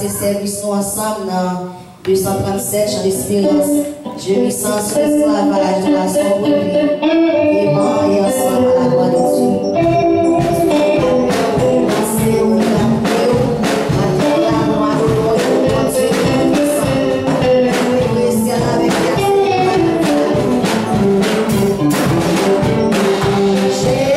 Service ensemble dans 237 Champ d'Espérance. Je me sens sur l'esclave à l'adoration pour lui. Et moi et ensemble à la gloire de Dieu. Yeah.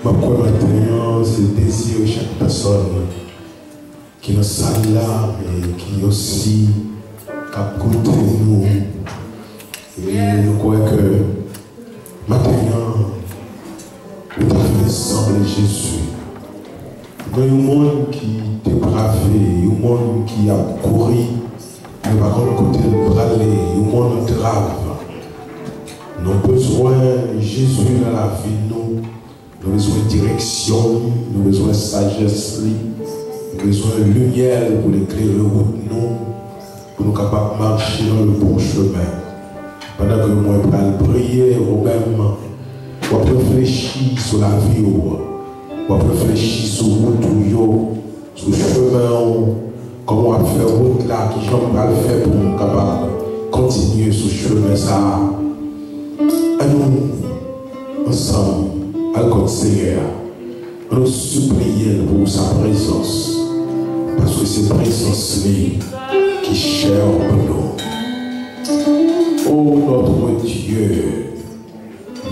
Ma quoi maintenant, c'est désir chaque personne qui est dans salle là, mais qui aussi à côté de nous. Et nous croyons que maintenant, nous avons semblé Jésus. Dans un monde qui est bravé, un monde qui a couru, mais par contre, côté de braler, un monde grave. Nous avons besoin de Jésus dans la vie, nous avons besoin de direction, nous avons besoin de sagesse, nous avons besoin de lumière pour éclairer route nous, pour nous capables de marcher dans le bon chemin. Pendant que moi, je vais prier au même, on va réfléchir sur la vie, on va réfléchir sur la route, sur le chemin, comment on va faire route là, qui j'en vais faire pour nous capables de continuer sur le chemin ça. À nous, ensemble, à notre Seigneur, à nous supplier pour sa présence, parce que c'est présence qui est chère pour nous. Oh notre Dieu,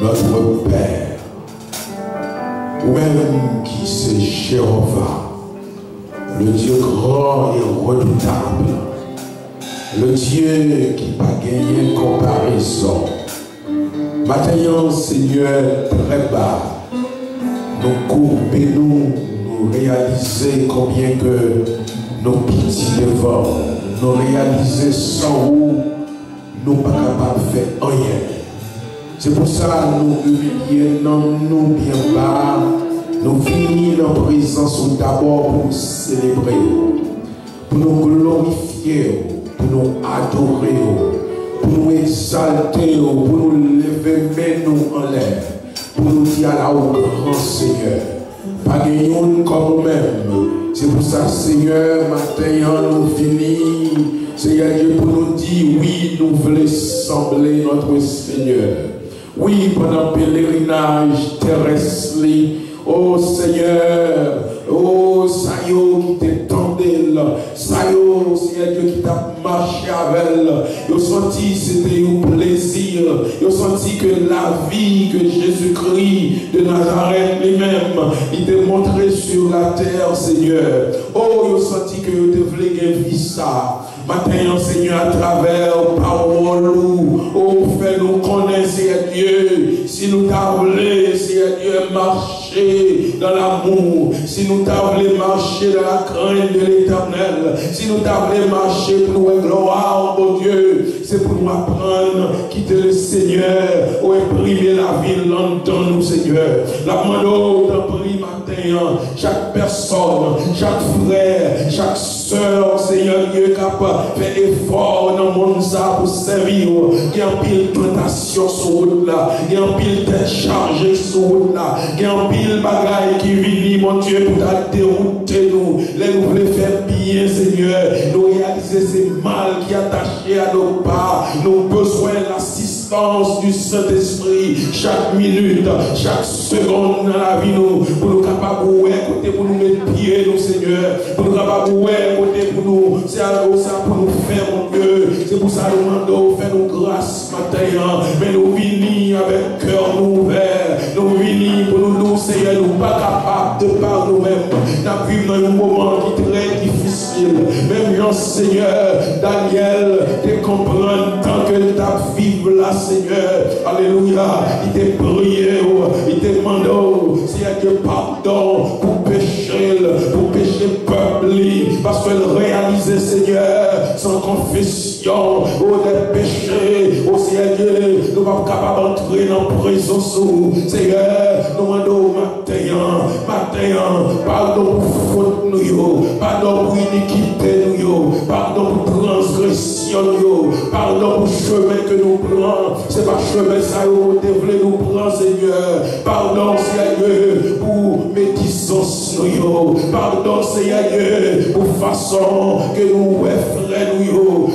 notre Père, ou même qui c'est Jéhovah, le Dieu grand et redoutable, le Dieu qui n'a pas gagné comparaison. Maintenant, Seigneur, très bas, nous couper, nous réaliser combien que nos pitiés devant, nous réaliser sans où nous ne sommes pas capables de faire rien. C'est pour ça que nous humilions, nous bien bas, nous venons en présence d'abord pour nous célébrer, pour nous glorifier, pour nous adorer, pour nous exalter, pour nous lever nous en l'air, pour nous dire à la grand Seigneur, pas de comme nous-mêmes. C'est pour ça, Seigneur, maintenant nous finissons, Seigneur Dieu, pour nous dire, oui, nous voulons sembler notre Seigneur. Oui, pendant le pèlerinage terrestre, oh Seigneur, oh Sayo qui t'étendait, Sayo, Seigneur Dieu qui t'a marché avec elle, ils ont senti c'était un plaisir, ils ont senti que la vie que Jésus-Christ de Nazareth lui-même, il t'a montré sur la terre, Seigneur. Oh, ils ont senti que tu voulais gagner ça. Maintenant, Seigneur, à travers parole, oh, fais-nous connaître, Seigneur Dieu, si nous t'avons, Seigneur Dieu, marcher dans l'amour, si nous t'avons marcher dans la crainte de l'Éternel, si nous t'avons marcher pour nous gloire, oh Dieu, c'est pour nous apprendre, quitter le Seigneur, ou imprimer la vie dans nous, Seigneur. La demande t'en prie matin, chaque personne, chaque frère, chaque soeur, Seigneur Dieu, capable fait effort dans le monde ça pour servir. Il y a un pile tentation sur route là, il y a un pile tête chargée sur route là, il y a un pile bagaille qui vient, mon Dieu, pour dérouter nous. Les nous voulons faire bien, Seigneur. Nous réaliser ces mal qui est attaché à nos pas. Nous besoin de l'assistance du Saint-Esprit chaque minute, chaque seconde dans la vie, nous, pour nous capables de côté pour nous mettre pied, nous, Seigneur, pour nous capables de côté pour nous, c'est ça pour nous faire, mon Dieu. C'est pour ça que nous demandons, fais-nous grâce matin, mais nous venons avec cœur ouvert, nous venons pour nous, Seigneur, nous pas capables de par nous-mêmes. Nous vivons dans un moment qui est très difficile. Même Jean, Seigneur, Daniel, te comprendre tant que tu as vécu là, Seigneur. Alléluia. Il t'a prié, il t'a demandé, Seigneur Dieu, pardon pour pécher peuple, parce qu'elle réalisait, Seigneur, sans confession, des péchés, au Seigneur Dieu, nous ne sommes pas capables d'entrer dans la présence, Seigneur, nous demandons matin, pardon pour faute nous, pardon pour iniquité nous, pardon pour transgression nous, pardon pour chemin que nous prenons, c'est pas chemin ça où tu voulais nous prendre, Seigneur, pardon, Seigneur, pour médisance nous, pardon, Seigneur, pour façon que nous frères nous,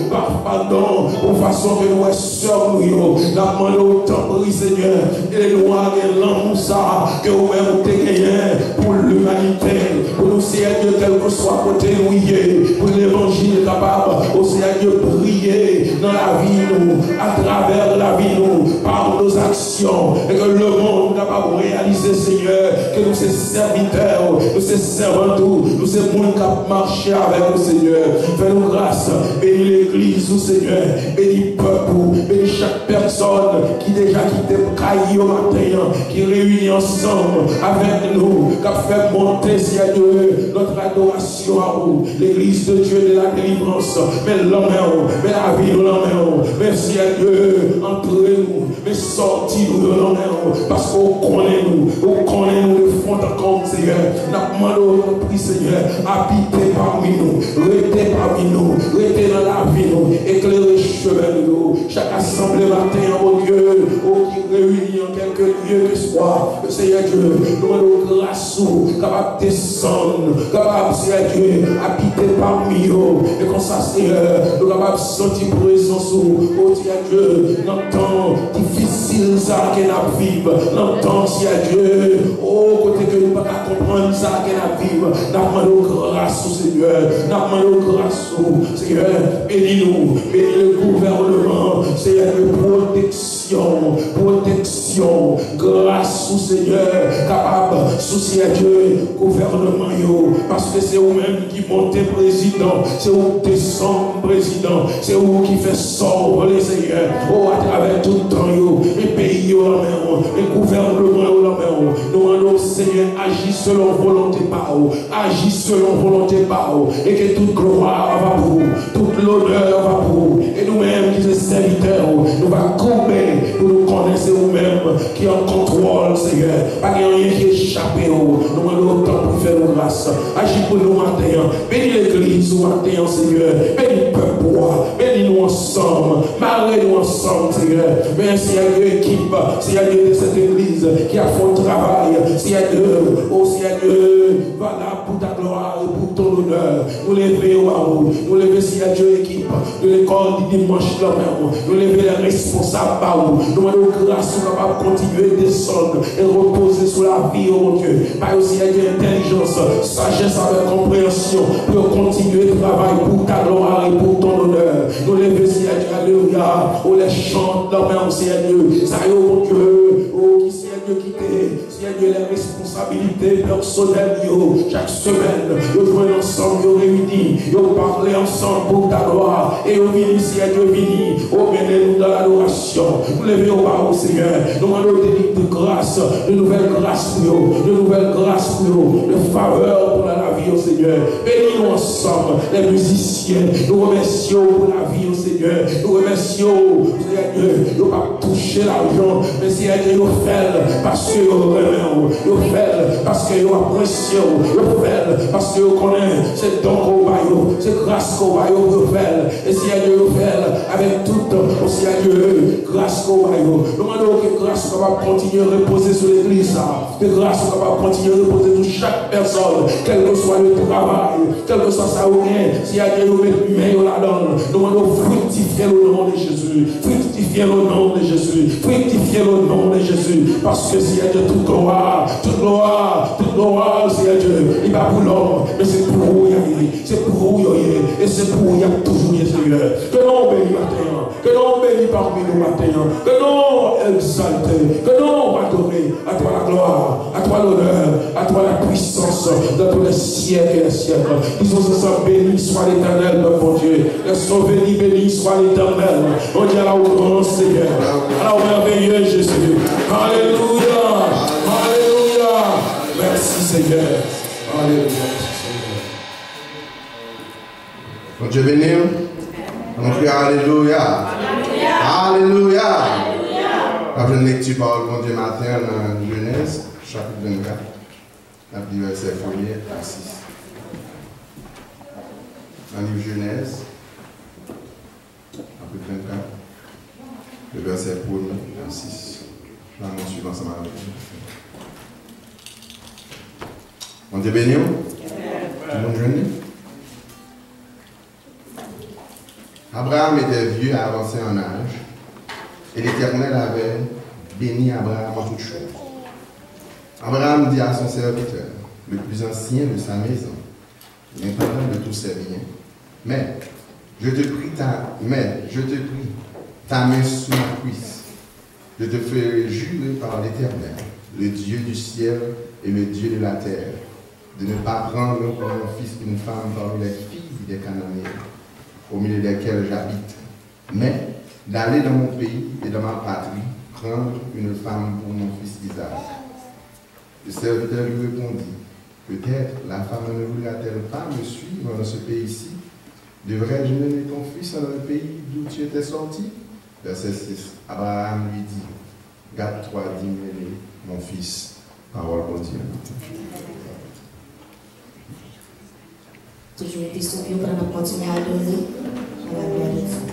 pardon, pour façon que nous sœurs nous, la demande autant, Seigneur, et nous avons l'amour ça, que vous-même vous gagné pour l'humanité, pour nous, Seigneur Dieu, quel que soit côté nous, pour l'évangile capable, au Seigneur Dieu, prier dans la vie, nous, à travers la vie, nous, par nos actions, et que le monde capable de réaliser, Seigneur, que nous serviteurs, nous ces servants, nous ces monde qui marché avec nous, Seigneur. Fais-nous grâce, bénis l'église, Seigneur, bénis le peuple, bénis chaque personne qui déjà quitté Caillou au matin, qui réunit ensemble avec nous, qui a fait monter, Seigneur, notre adoration à vous, l'église de Dieu de la délivrance. Mais l'homme, mais la vie de l'homme, merci à Dieu, entrez-nous, mais sortis-nous de l'homme, parce qu'on connaît nous de fond en compte, Seigneur. Nous demandons notre prix, Seigneur, habitez parmi nous, restez parmi nous, restez dans la vie, nous, éclairez le chemin de nous. Chaque assemblée matin, oh Dieu, qui réunit en quelques lieux que soit, Seigneur Dieu, nous demandons grâce, capable de descendre, capable, Seigneur Dieu, habiter parmi nous, et comme ça, Seigneur, nous capables de sentir présence, oh Dieu, dans le temps difficile, ça, qu'on a vivre, dans le temps, Seigneur Dieu, oh, côté que nous ne pouvons pas comprendre ça, qu'on a vivre, nous demandons grâce, Seigneur, nous demandons grâce, Seigneur, bénis-nous, bénis le gouvernement, Seigneur, protection, grâce, Seigneur, capable, souci à Dieu, gouvernement, parce que c'est vous-même qui montez président, c'est vous qui descendez président, c'est vous qui fait sortir les Seigneur, oh, à travers tout le temps, les pays, les gouvernements, nous demandons, Seigneur, agis selon volonté par vous, agis selon volonté par vous, et que toute gloire va pour vous, toute l'honneur va pour vous, et nous-mêmes qui sommes serviteurs, nous va combler pour nous connaître vous-même qui est en contrôle, Seigneur, pas qu'il y ait rien qui échappe, nous demandons autant pour faire nos grâces, agis pour nous matin, bénis l'église au matin, Seigneur, bénis le peuple, bénis-nous ensemble, marrez-nous ensemble, Seigneur, merci à Dieu, équipe, c'est à Dieu de cette église qui a fait un travail, c'est à Dieu, oh c'est à Dieu, voilà pour ta gloire et pour ton honneur, nous lever au haut, nous lever, c'est à Dieu, équipe, de l'école du dimanche, nous lever les responsables par vous, nous demandons grâce, nous capables de continuer à descendre et reposer sur la vie, oh mon Dieu, par aussi à Dieu, intelligence, sagesse avec compréhension, pour continuer le travail pour ta gloire et pour ton honneur, nous lever, c'est à Dieu, alléluia, oh les chants, là-bas, c'est à Dieu, ça y est, oh mon Dieu, oh qui c'est à Dieu quitter, c'est à Dieu les responsabilités personnelles, chaque semaine, nous jouons ensemble, nous réunis, nous parlons ensemble pour ta gloire, et nous venons, c'est à Dieu, venir, oh bénis-nous dans l'adoration, nous levons au bas au Seigneur, nous demandons des de grâce, de nouvelles grâces pour nous, de nouvelles grâces pour nous, de faveur pour la vie au Seigneur, bénis-nous ensemble, les musiciens, nous remercions pour la vie au Seigneur, nous remercions, Seigneur Dieu, nous ne pas toucher l'argent, mais Seigneur Dieu, nous faisons parce que nous remercions, nous faisons parce que nous apprécions, nous faisons parce que nous connaissons, c'est donc au baillot, c'est grâce au baillot, nous faisons, et Seigneur Dieu, nous faisons avec tout, Seigneur Dieu, grâce au baillot, nous demandons que grâce va continuer à reposer sur l'église, que grâce va continuer à reposer sur chaque personne, quel que soit le travail, quel que soit sa rien, Seigneur Dieu, nous mettons main là-dedans, nous demandons fructifier le nom de Jésus, fructifier le nom de Jésus, fructifier le nom de Jésus, parce que Seigneur Dieu, toute gloire, Seigneur Dieu, il va pour l'homme, mais c'est pour vous, c'est pour vous, et c'est pour vous, toujours, Seigneur. Que l'on bénisse matin, que l'on bénisse parmi nous matin, que l'on exalte, que l'on adore à toi la gloire, à toi l'honneur, à toi la puissance, dans tous les siècles et les siècles. Disons ensemble, béni soit l'Éternel, notre bon Dieu. Laissons béni soit l'Éternel. On dit à la grand Seigneur, à la merveilleux Jésus. Alléluia, alléluia. Merci Seigneur. Alléluia. Bon Dieu béni. On crie Alléluia. Alléluia. Après une lecture par le bon Dieu matin dans Genèse, chapitre 24, la verset 1er à 6. Dans le livre Genèse, chapitre 24, le verset 1er à 6. Là, on suit ensemble avec vous. On Dieu béni. Tout le monde jeune. Abraham était vieux et avancé en âge, et l'Éternel avait béni Abraham en toutes choses. Abraham dit à son serviteur, le plus ancien de sa maison, l'intendant de tous ses biens, mais je te prie, ta main sous ma cuisse, je te ferai jurer par l'Éternel, le Dieu du ciel et le Dieu de la terre, de ne pas prendre pour mon fils une femme parmi les filles des Cananéens, au milieu desquelles j'habite, mais d'aller dans mon pays et dans ma patrie, prendre une femme pour mon fils Isaac. Le serviteur lui répondit, peut-être la femme ne voudra-t-elle pas me suivre dans ce pays-ci? Devrais-je mener ton fils dans le pays d'où tu étais sorti? Verset 6. Abraham lui dit, garde-toi d'y mêler, mon fils. Parole pour Dieu. Toujours été suivi pour nous continuer à adorer à la gloire de Jésus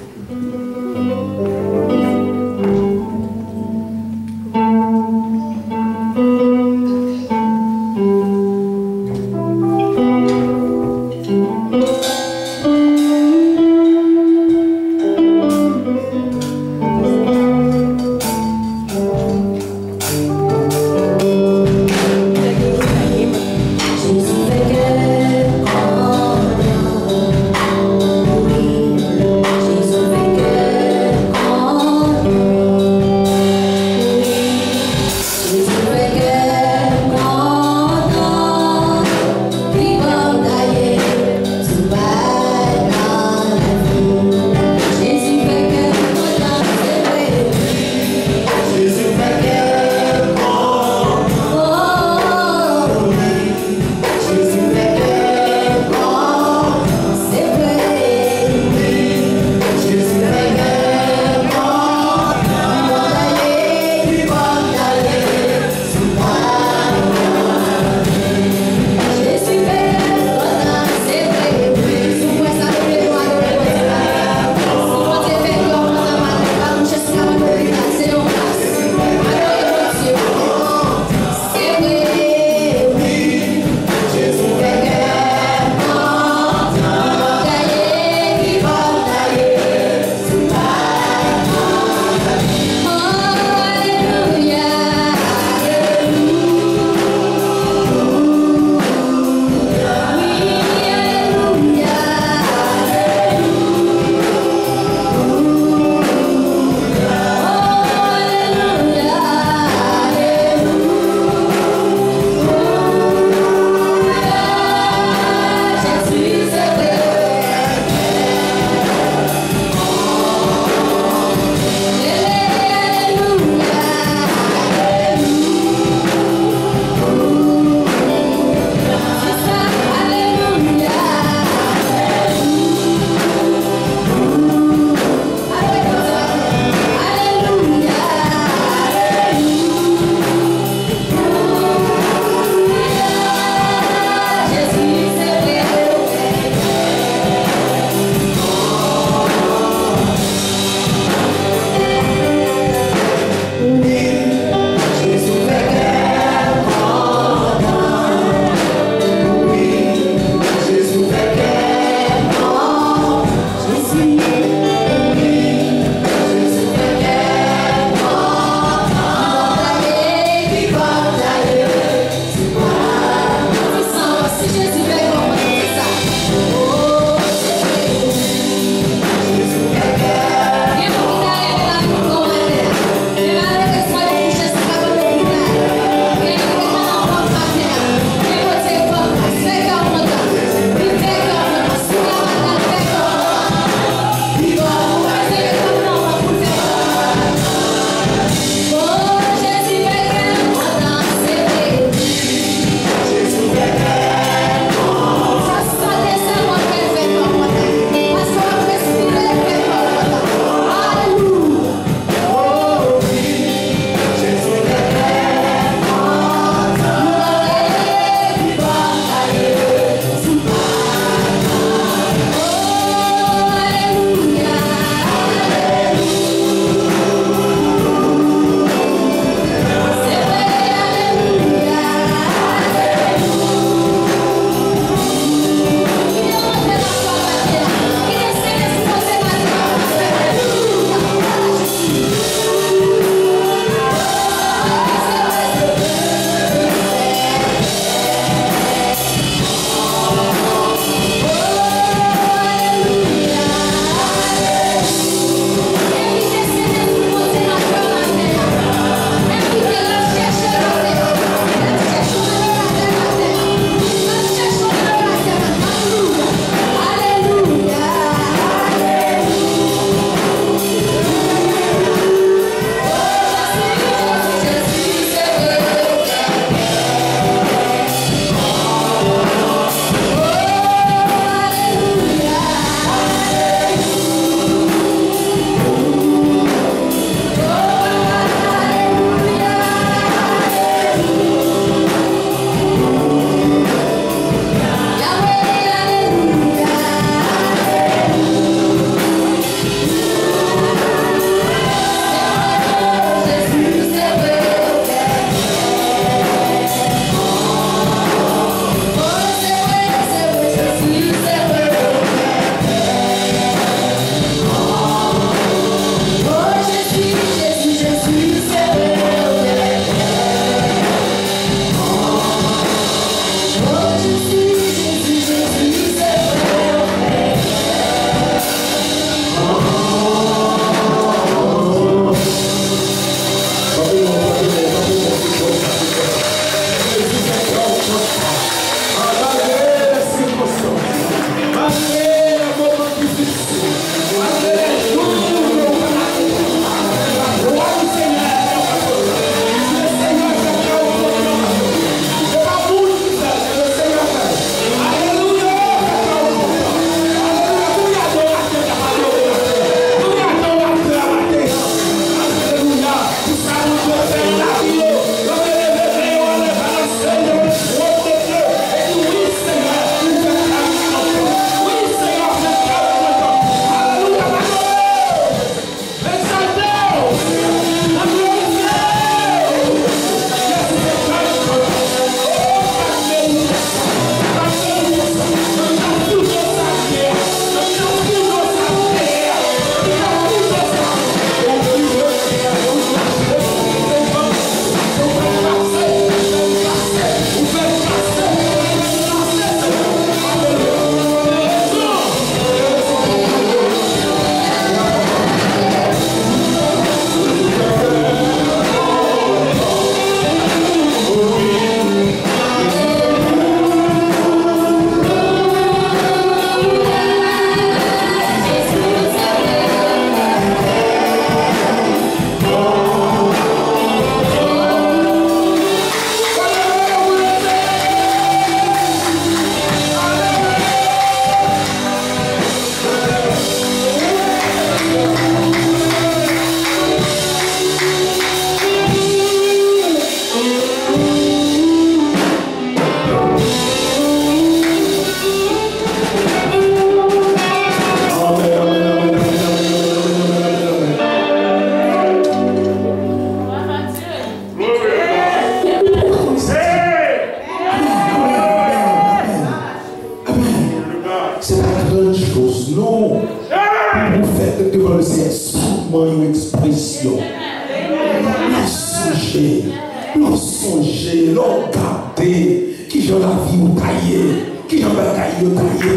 l'on songer, l'on garder, qui j'en la vie ou tailler, qui j'en la tailler ou tailler,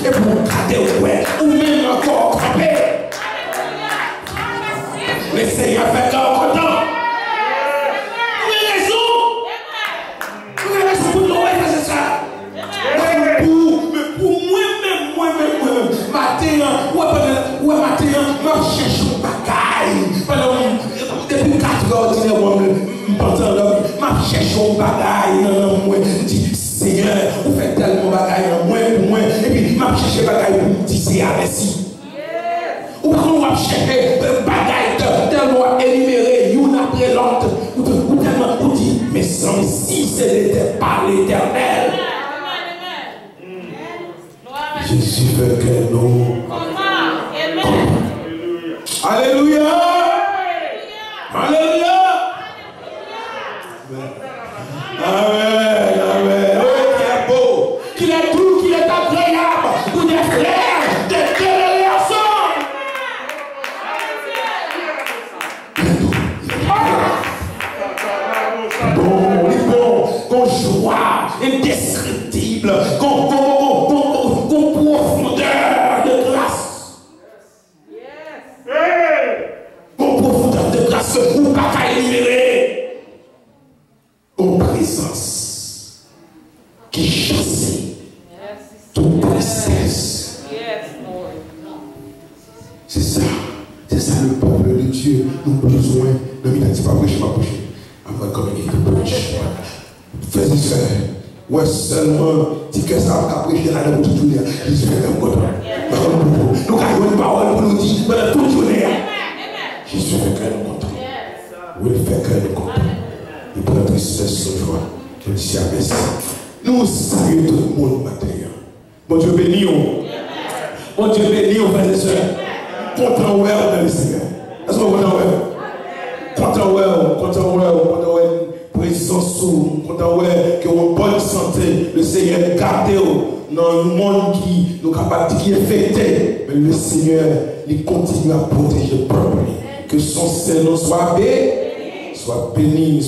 et pour garder ouais, ou même encore camper. Le Seigneur fait encore content. Vous avez raison. Vous avez raison pour nous, c'est ça. Mais pour moi-même, matin, je cherche un bagaille. Depuis 4 heures, je cherche un bagaille. Je dis, Seigneur, vous faites tellement bagaille pour moi. Et puis, je cherche un bagaille pour me dire, c'est merci. Ou quand on va chercher un bagaille tellement énuméré, une après l'autre, ou tellement pour dire, mais sans si ce n'était pas l'Éternel. Jésus fait que nous. Alléluia. Alléluia. Amen. Amen. Oh, qu'il est beau, qu'il est doux, qu'il est agréable pour des frères, des générations. Qu'on joie indescriptible, qu'on profondeur de grâce. Qu'on profondeur de grâce, ou pas qu'à énumérer. Qu'on présence qui chasse toute tristesse. C'est ça le peuple de Dieu. Nous avons besoin de m'identifier, pas prêcher, pas prêcher. Après, comme il dit, frères et sœurs, ouais, seulement, si que ça va prêcher là dans toute journée, je suis fait content. Nous avons une parole pour nous dire pendant toute journée. Je suis fait content. Oui, fait content. Et pour la tristesse, la joie, je dis merci. Nous saluons tout le monde matin. Bon Dieu béni. Bon Dieu béni, frères et sœurs. Content ouais dans le Seigneur. Est-ce que vous content ouais? Content ouais, présence, content ouais, que vous bonne santé, le Seigneur garde dans un monde qui nous capable qui est infecté, mais le Seigneur il continue à protéger le peuple. Que son Seigneur soit béni,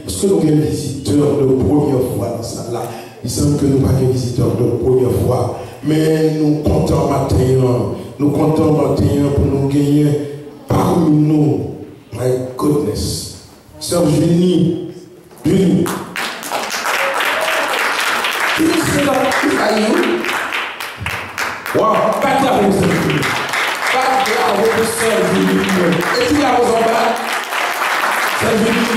parce que nous avons des visiteurs de première fois dans ça là. Il semble que nous n'avons pas des visiteurs de première fois, mais nous comptons matin. Nous comptons matin pour nous gagner parmi nous. My goodness. Sœur Julie. Qui est wow, pas de avec Sœur Julie. Pas de avec Sœur Julie. Et tu la en bas. Sœur Julie,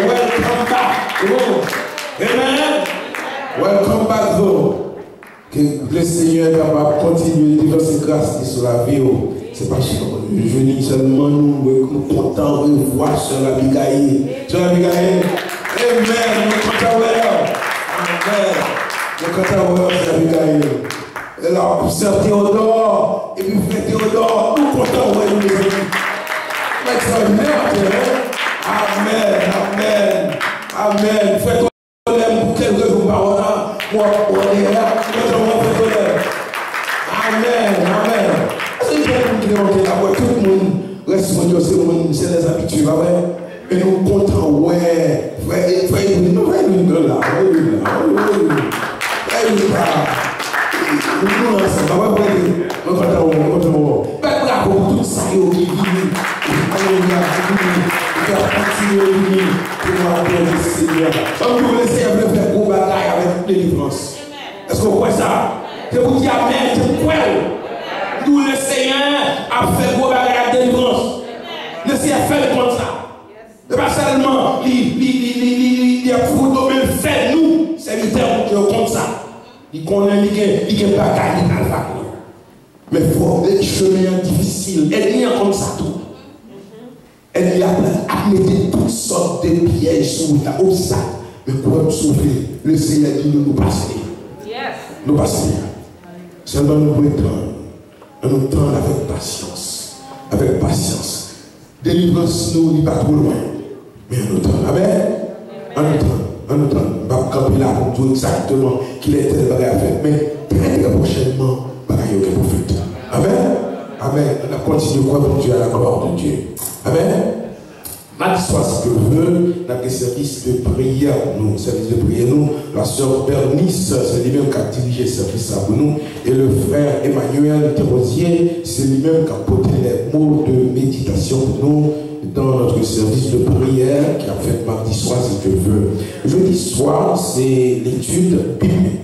welcome back. Oh. Amen. Welcome back home. Que le Seigneur est capable de continuer de faire ses grâces sur la vie. C'est pas sûr. Je dis seulement nous contents de voir sur la Abigail. Sur la Abigail. Amen. Nous contents de voir. Amen. Nous contents de voir sur la Abigail. Et là, Sœur Théodore. Et puis Frère Théodore. Nous contents de voir les amis. Extraordinaire. Amen. Amen. Frère Théodore, pour quelle raison parole là? Moi, on est là. Amen. C'est bien pour nous tout le monde responsable, c'est les habitudes. Et nous comptons, ouais. Nous là. Nous comptons. Bravo pour tout ça qui vit. Qui a continué pour appeler le Seigneur. Comme le Seigneur veut faire gros bataille avec délivrance. Est-ce que vous croyez ça? Je vous dis amen, je crois. Nous, le Seigneur a fait gros bataille avec délivrance. Le Seigneur fait comme ça. Et pas seulement, il a foutu même fait nous, serviteurs, qui ont comme ça. Il connaît, il a bataille, il a fait. Mais il faut des chemins difficiles. Elle y a comme ça tout. Elle y a mis toutes sortes de pièges sur la obstacle. Mais pour nous sauver, le Seigneur dit nous passer. Nous passer. Seulement nous prétendons. Nous tendons avec patience. Avec patience. Délivrance nous n'est pas trop loin. Mais en nous tendons. Amen. En nous tendons. On va camper là pour dire exactement qu'il est tel bagage à faire. Mais très prochainement, bagage pour faire. Amen. Amen. On a continué à croire pour Dieu à la gloire de Dieu. Amen. Mardi soir, si tu veux, dans le service de prière, nous, service de prière, nous, la sœur Bernice, c'est lui-même qui a dirigé le service pour nous, et le frère Emmanuel Thérosier, c'est lui-même qui a porté les mots de méditation pour nous dans notre service de prière qui a fait mardi soir, si tu veux. Jeudi soir, c'est l'étude biblique.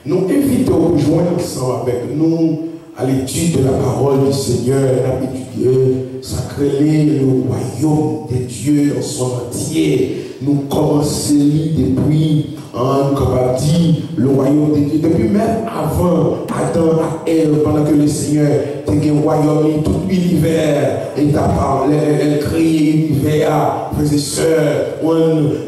Nous invitons à joindre ensemble avec nous à l'étude de la parole du Seigneur, à étudier, sacrer le royaume des dieux dans son entier. Nous commençons depuis, comme a dit, le royaume des dieux. Depuis même avant Adam à Ève, pendant que le Seigneur était un royaume, tout l'univers, et elle crée l'univers, frères et sœurs, on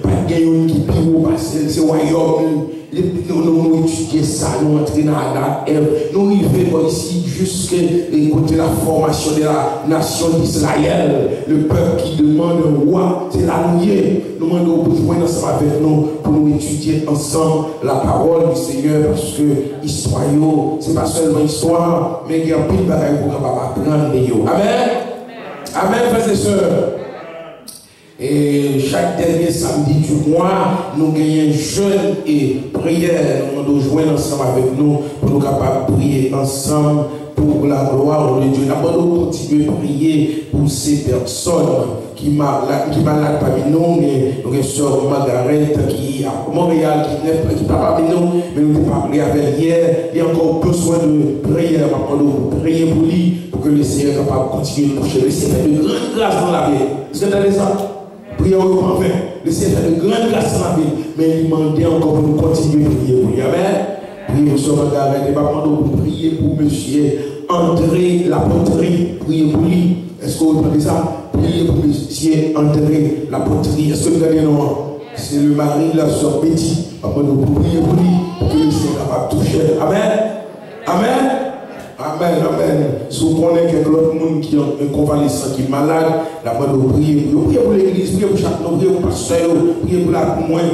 pas de qui pire, c'est royaume. Nous étudions ça, nous entrons dans la Ève, nous arrivons ici jusqu'à écouter la formation de la nation d'Israël, le peuple qui demande un roi, c'est la nuée. Nous demandons pour joindre ensemble avec nous, pour nous étudier ensemble la parole du Seigneur, parce que l'histoire, ce n'est pas seulement histoire, mais il y a plus de bagages pour apprendre. Amen. Amen, frères et sœurs. Et chaque dernier samedi du mois, nous gagnons jeûne et prière. Nous devons joindre ensemble avec nous pour nous capables de prier ensemble pour la gloire de Dieu. Nous devons continuer à prier pour ces personnes qui malades parmi nous. Nous avons sœur Margaret qui est à Montréal, qui n'est pas parmi nous, mais nous avons parlé avec elle hier. Il y a encore besoin de prière. Nous devons prier pour lui, pour que le Seigneur soit capable de continuer à toucher. Le Seigneur fait de grandes grâces dans la vie. Est-ce que tu as ça? Prions au fait. Le Seigneur fait de grandes grâces dans la vie, mais il demandait encore pour nous continuer à prier pour lui. Amen. Priez sur Margaret, et pas pour prier pour monsieur André Lapoterie. Priez pour lui. Est-ce que vous entendez ça? Priez pour monsieur André Lapoterie. Est-ce que vous avez un nom? C'est le mari de la soeur Betty. Après, nous prions pour lui, pour que le Seigneur soit capable de toucher. Amen. Amen. Amen, amen. Si vous connaissez quelqu'un d'autre monde qui est un convalescent, qui est malade, la bonne de prier. Priez pour l'église, priez pour chaque nom, priez pour le pasteur, priez pour la moins.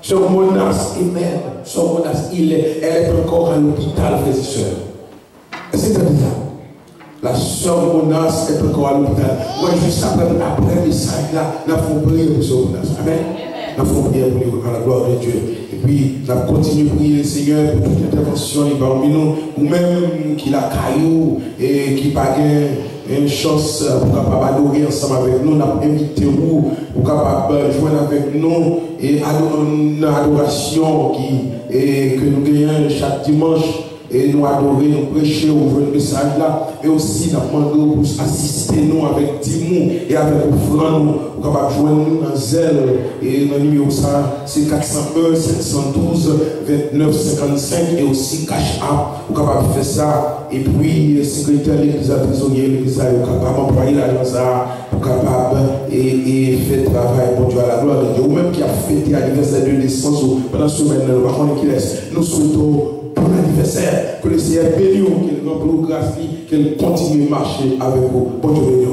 Sœur Monas, amen. Sœur Monas, elle est encore à l'hôpital, frères et sœurs. Est-ce que tu as dit ça? La sœur Monas est encore à l'hôpital. Moi, juste après le message là, nous avons prié pour sœur Monas. Amen. Nous avons prié pour lui, à la gloire de Dieu. Et puis, nous avons continué à prier le Seigneur pour toute intervention parmi nous, ou même qui l'a caillou et qui n'a pas une chance pour capable adorer ensemble avec nous. Nous avons invité vous pour capable joindre avec nous et une adoration que nous gagnons chaque dimanche. Et nous adorer, nous prêcher au jour de message là, et aussi nous demander pour assister nous avec Dimou et avec offrande, pour capable joindre nous dans zèle. Et dans le numéro ça, c'est 401 712 29 55 et aussi cash app, pour capable faire ça. Et puis, secrétaire de l'église, trésorier de l'église, pour capable employer l'argent ça, pour capable et faire travail pour Dieu à la gloire de Dieu. Ou même qui a fêté l'anniversaire de naissance pendant ce semaine, nous souhaitons pour l'anniversaire, que le Seigneur bénisse, qu'il remplisse grâce, qu'il continue à marcher avec vous. Bon Dieu bénisse.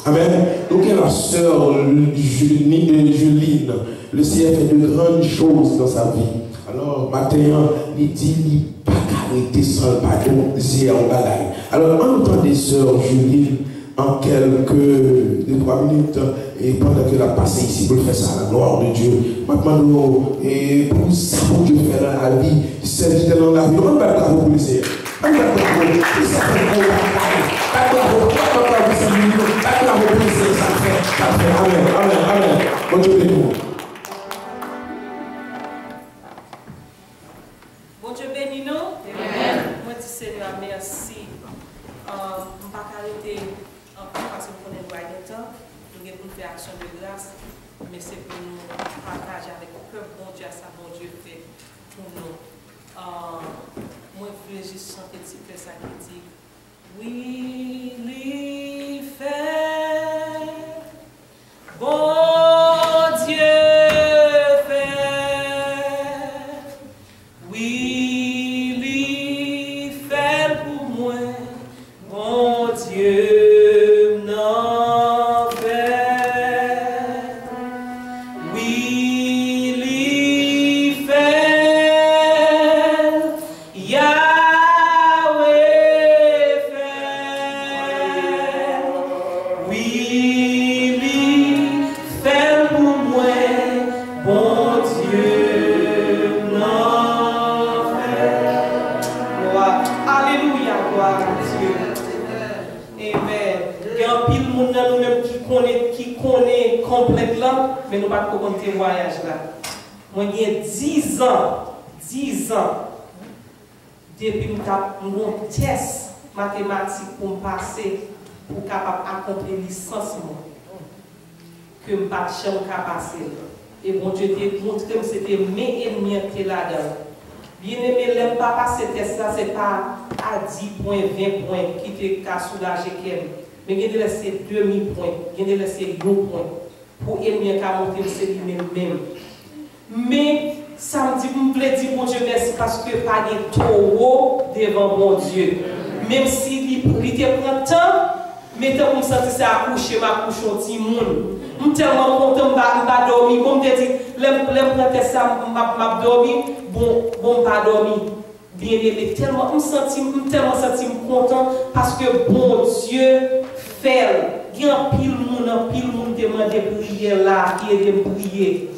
Amen. Donc, il y a la sœur Juline. Le Seigneur fait de grandes choses dans sa vie. Alors, maintenant, il dit, il n'a pas arrêté sans le pardon, c'est en bagaille. Alors, en temps des sœurs Juline, en quelques 2-3 minutes, et pendant qu'elle a passé ici pour faire ça, la gloire de Dieu. Maintenant, et pour ça, pour Dieu faire dans la vie, c'est dans la vie. On ne va pas vous blesser. On ne va pas vous blesser. Ça fait un peu Amen. Amen. Amen. Bon Dieu bénis. Bon Dieu bénis nous. Amen. Moi, dis Seigneur, merci. On ne va pas arrêter parce qu'on connaît le temps. Nous avons fait action de grâce, mais c'est pour nous partager avec le cœur bon Dieu, ça bon Dieu fait pour nous. Moi, je veux juste chanter petit peu ça qui dit oui, lui fait bon Dieu fait oui, lui fait pour moi bon Dieu. Yeah. ans, mais nous pas compter voyage là. Moi j'ai 10 ans depuis mon test mathématique pour me passer pour capable accomplir licence que je ne pas passer. Et bon Dieu t'a montré que c'était mes ennemis qui étaient là-dedans. Bien aimé, je n'aime pas passer test ça, ce n'est pas à 10 points, 20 points qui te soulagé qu'elle. Mais il y a laissé 2000 points, il y a laissé 2 points pour l'ennemi qui a monté c'est lui-même. Mais ça me dit, vous me plaît, dire bon Dieu merci parce que pas de taureau devant mon Dieu. Même si il te prend temps, mais tant que je sens ça accoucher, ma couche au petit monde. Je suis tellement content, je ne vais pas dormir. Comme je dis, je prends ça, je vais dormir, bon, je ne vais pas dormir. Bien aimé, je suis tellement content parce que bon Dieu fait. Il y a pile monde demande de prier là, qui est de prier.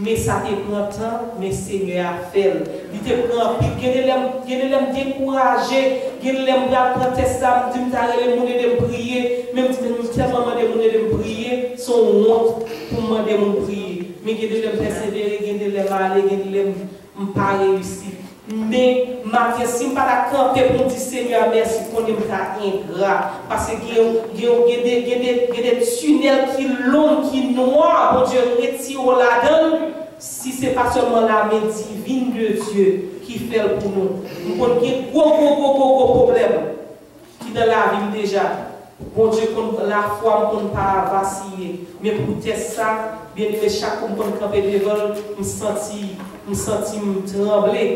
Mais ça te prend temps, mais Seigneur a fait. Il te prend pile, il y a des découragés, il y a des prendre ça, il y a de prier, même si nous tellement de prier, sont honte pour demander de prier. Mais il y a des persévérer, il y a des aller, il y a des pas réussir. Mais ma vie, si je ne pas camper pour dire Seigneur, merci pour nous ingrat. Parce qu'il y a des tunnels qui longs, qui noirs, bon Dieu, retire là-dedans. Si ce n'est pas seulement la main divine de Dieu qui fait pour nous. Nous avons des gros problèmes qui dans la vie déjà. Bon Dieu, la foi ne peut pas vaciller. Mais pour tester ça, bien aimé, chaque fois que je campe devant, je me sens trembler.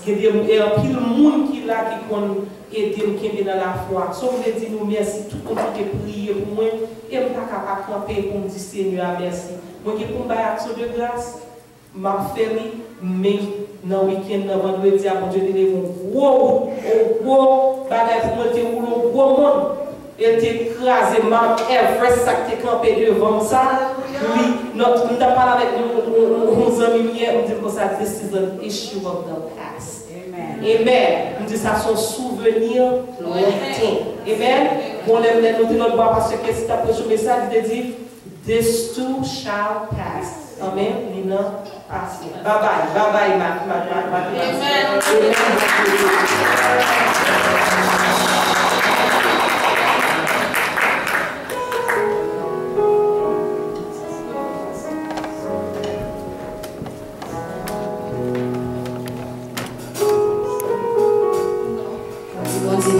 Il y a pile de monde qui est là qui peut aider dans la foi. Sauf que je dis nous merci, tout le monde qui a prié pour moi. Et je ne suis pas capable de camper pour me dire Seigneur, merci. Moi, je peux me faire action de grâce. Ma famille, mais dans le week-end, dans le vendredi, mon Dieu, il y a un gros bagage pour moi, un gros monde. Elle t'écrasé, ma Everest, ça qui t'est campé devant ça. Oui, nous avons parlé avec nos amis hier, on dit que ça, this is an issue of the past. Amen. On dit ça, son souvenir lointain. Amen. On aime les noter notre bois parce que si tu as prêché le message, il te dit, this too shall pass. Amen. Lina, bye bye, ma. Amen.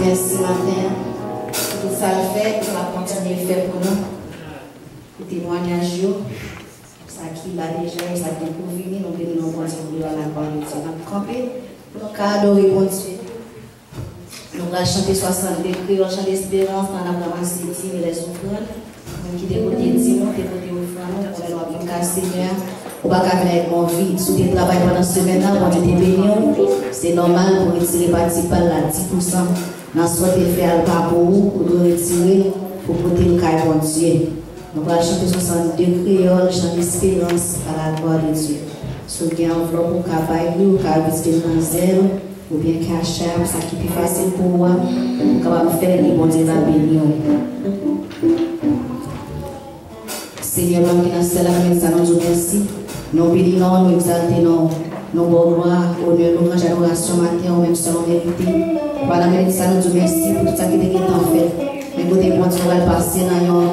Merci matin. Tout ça le fait, on va continuer à faire pour nous. Le témoignage, ça qui l'a déjà, ça qui est pour venir, nous venons continuer à la parole de Dieu. Nous camper pour nous adorer bon Dieu. Nous allons chanter 60 décrets, on chante l'espérance dans la ramasse et les offrandes. Nous qui dévoter Dieu, dévoter offrandes, on va nous appliquer Seigneur. On va pas venir avec mon vie. Si tu travailles pendant ce semaine, quand tu es béni, c'est normal pour retirer participant là 10%. Dans ce que tu fais à pas pour vous, pour retirer, pour porter le caille bon Dieu. On va chanter 62 créoles, chanter espérance à la gloire de Dieu. Si vous avez un enveloppe pour cabaye, ou visiter dans zéro, ou bien cacher, ça qui est plus facile pour moi, pour capable faire les bon Dieu va bénir. Seigneur, nous qui sommes là, nous nous merci. Nous bénissons, nous exaltons, nous bon gloire, honneur, nous rangeons adoration matin, ou même selon vérité. Madame Elisa, nous nous merci pour tout ça qui est en fait. Mais côté bon Dieu, nous allons passer dans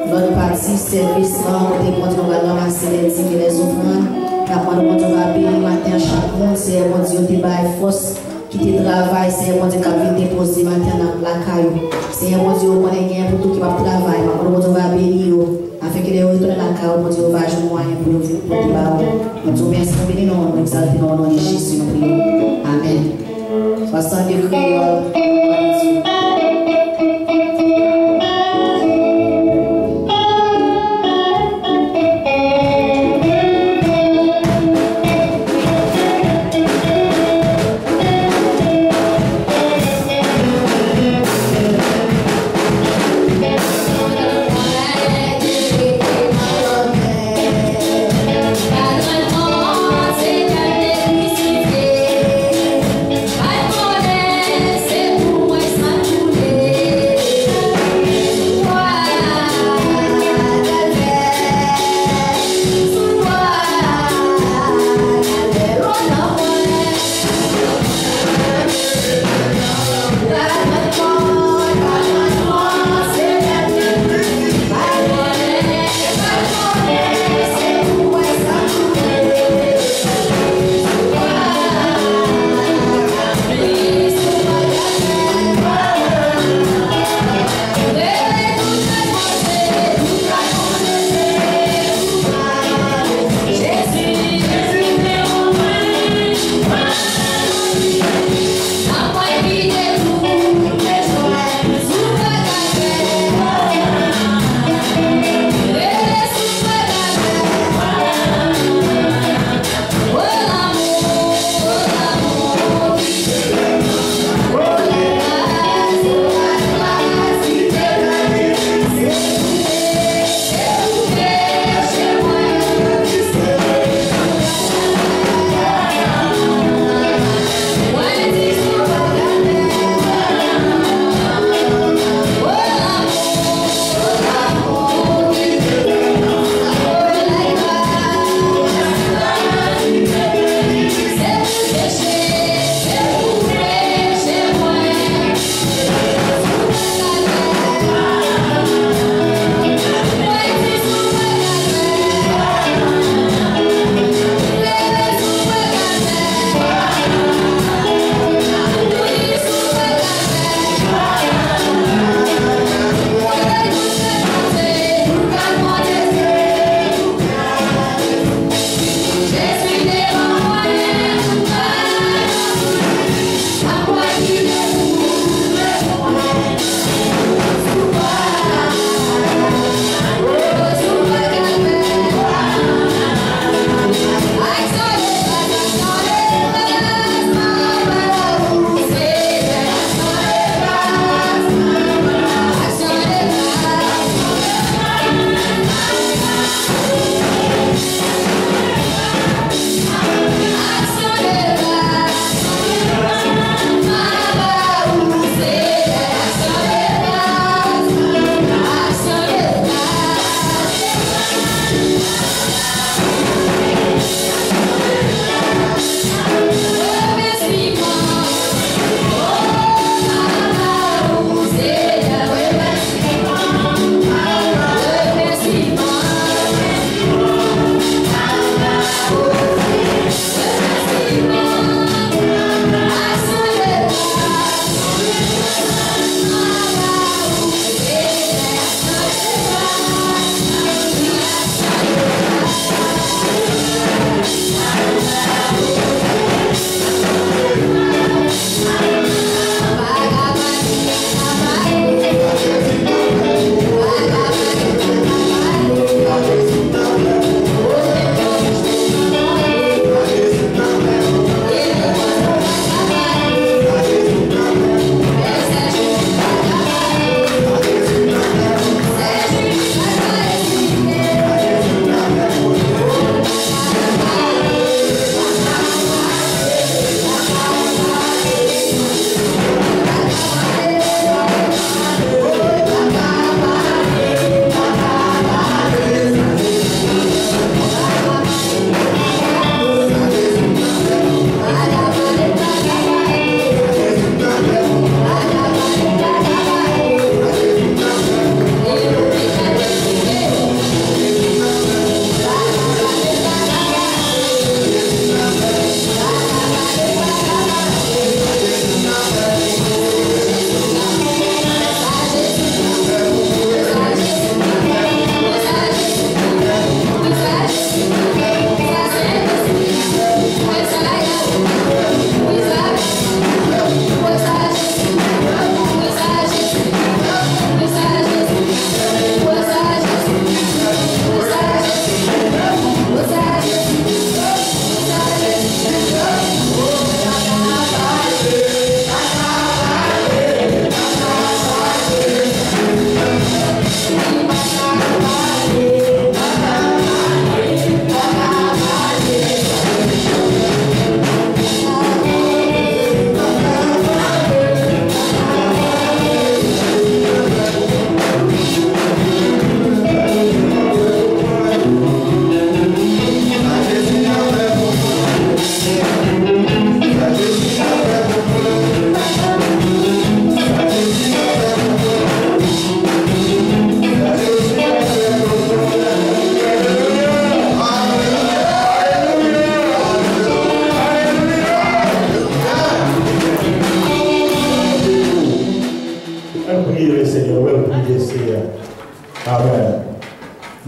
notre partie service, côté bon Dieu, nous allons ramasser les dîmes et les offrandes. Après, bon Dieu va bénir matin chaque monde, c'est bon Dieu qui bat force, qui te travaille, c'est bon Dieu qui vient déposer matin dans la caillou. C'est bon Dieu qui connaît bien pour tout qui va travailler. Bon Dieu va bénir. Afin que les retournent à la carte, mon Dieu va jouer moyen pour nous pour nous parler. Nous te remercions pour bénir nous, nous exaltons au nom de Jésus, nous prions. Amen. 62 créoles. Say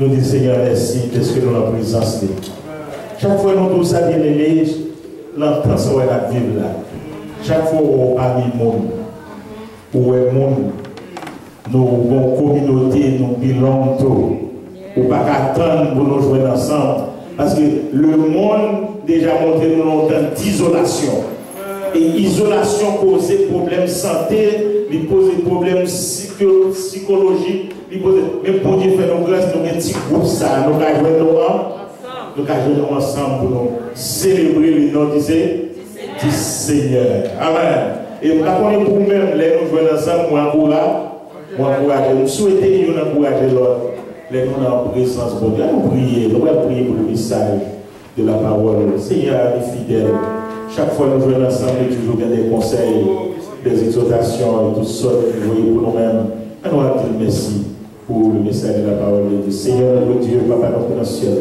nous disons Seigneur merci parce que nous avons la présence. Chaque fois que nous tous à bien l'entend ça la vivre là. Chaque fois qu'on parle du monde, où est le monde, nos communautés, nous bilons tout. Ou pas attendre pour nous jouer ensemble. Parce que le monde déjà montré nous longtemps d'isolation. Et isolation cause des problèmes de santé, il pose des problèmes psychologiques, il pose même pour Dieu faire nos grâces, nous avons un petit groupe ça, nous avons joué ensemble pour nous célébrer le nom du Seigneur. Amen. Et nous avons pour nous-mêmes, nous jouons ensemble, moi encourager, nous souhaitons nous encourager l'autre. Les gens en présence de Dieu, nous allons prier pour le message de la parole. Seigneur est fidèle. Chaque fois que nous jouons ensemble, toujours bien des conseils, des exhortations et toutes sortes de voyez pour nous-mêmes. Nous allons dire merci pour le message de la parole de Dieu. Seigneur, notre Dieu, Papa, notre dans le ciel.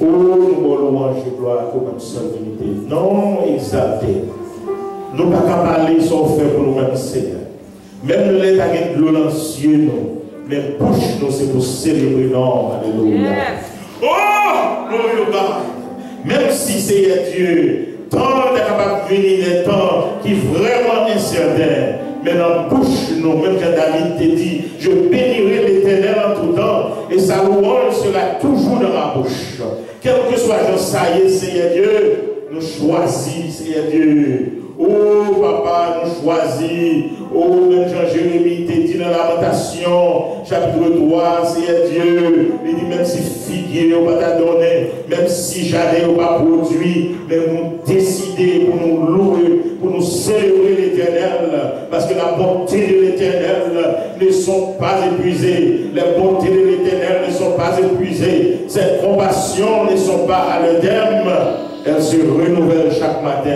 Oh, nous louange et gloire pour notre seule divinité. Non exalté. Nous ne pouvons pas parler sans faire pour nous-mêmes, Seigneur. Même l'état de l'eau dans les cieux, nous. Mais bouche nous, c'est pour célébrer, non, alléluia. Yes. Oh, gloire. Même si c'est Dieu, tant est capable de venir des temps qui sont vraiment incertains, mais dans la bouche, nous, même quand David te dit, je bénirai l'Éternel en tout temps, et sa louange sera toujours dans ma bouche. Quel que soit Jean, ça y est, Seigneur Dieu, nous choisissons, Seigneur Dieu. Oh, papa, nous choisissons. Oh, même Jean-Jérémie te dit dans Lamentation, chapitre 3, Seigneur Dieu, il dit même si figuier on va t'adonner, même si jardin on va produire, mais nous décider pour nous louer, pour nous célébrer l'Éternel, parce que la bonté de l'Éternel ne sont pas épuisées, les bontés de l'Éternel ne sont pas épuisées, ses compassions ne sont pas à leur terme, elles se renouvellent chaque matin,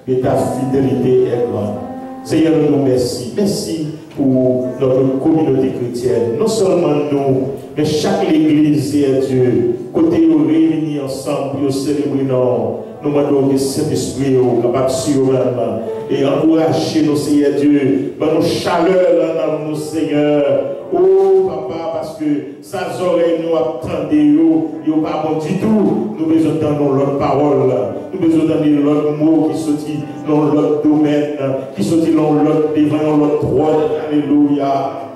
et ta fidélité est grande. Seigneur, nous nous merci. Merci pour notre communauté chrétienne. Non seulement nous, mais chaque église, Seigneur Dieu, côté nous réunis ensemble pour célébrer nous demandons que Saint-Esprit est capable de suivre et encourager nos Seigneur Dieu, par nos chaleurs dans nos Seigneur. Oh papa, parce que sans oreilles nous attendons, nous ne pas bon du tout. Nous besoin d'entendre l'autre parole, nous besoin d'entendre l'autre mot qui sortit dans l'autre domaine, qui sortit dans l'autre devant l'autre droit. Alléluia.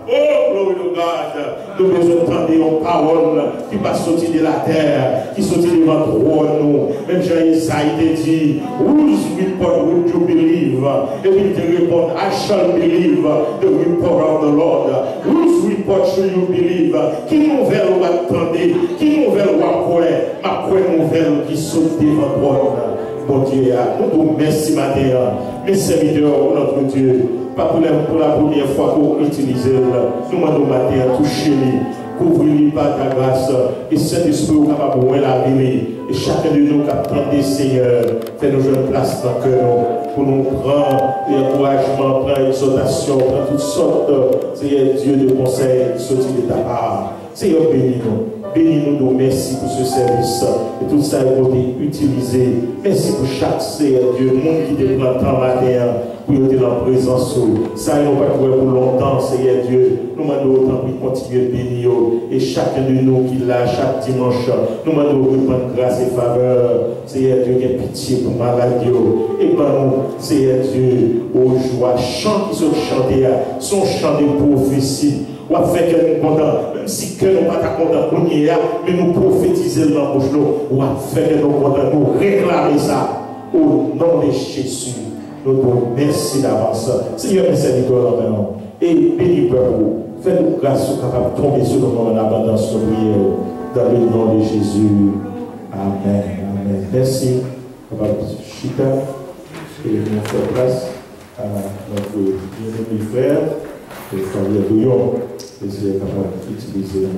Oh, glory to God. Nous besoin d'entendre une parole qui va sortir de la terre, qui sortit devant droit nous. Même Jean-Isaïe te dit, whose report would you believe? Et il te répond, I shall believe the report of the Lord. Whose report should you believe? Qui nouvelle vous attendez? Qui nouvelle vous croyez? Ma première nouvelle qui saute devant droit. Mon Dieu, nous vous merci matin. Mes serviteurs, notre Dieu, pas pour la première fois qu'on utilise, nous demandons matin à toucher, couvrir par ta grâce, et Saint-Esprit est capable de la vie. Et chacun de nous qui attendait, Seigneur, fait nos jeunes places dans le cœur pour nous prendre l'encouragement, prendre l'exhortation, prendre toutes sortes, Seigneur Dieu, de conseils sortis de ta part. Seigneur, bénis-nous. Bénis-nous, merci pour ce service et tout ça est été utilisé. Merci pour chaque Seigneur Dieu, le monde qui te prend tant matin pour être dans la présence. Ça, nous va pour longtemps, Seigneur Dieu. Nous demandons autant pour continuer de bénir. Et chacun de nous qui l'a chaque dimanche, nous demandons de prendre grâce et faveur. Seigneur Dieu, qu'il y ait pitié pour maladie. Et par nous, Seigneur Dieu, aux joies, chants qui sont chantés, sont chants de prophétie. Ou à faire que nous content, même si que nous pas content pour nous, mais nous prophétiser dans la bouche, ou à faire que nous content, nous réclamer ça au nom de Jésus. Nous vous merci d'avance. Seigneur, mes serviteurs, et bénis peuple, fais-nous grâce capable de tomber sur nous en abondance de prière, dans le nom de Jésus. Amen. Amen. Merci, Papa Chita, et nous faisons place à notre bien-aimé frère. Et quand il y a bouillon, et c'est capable d'utiliser la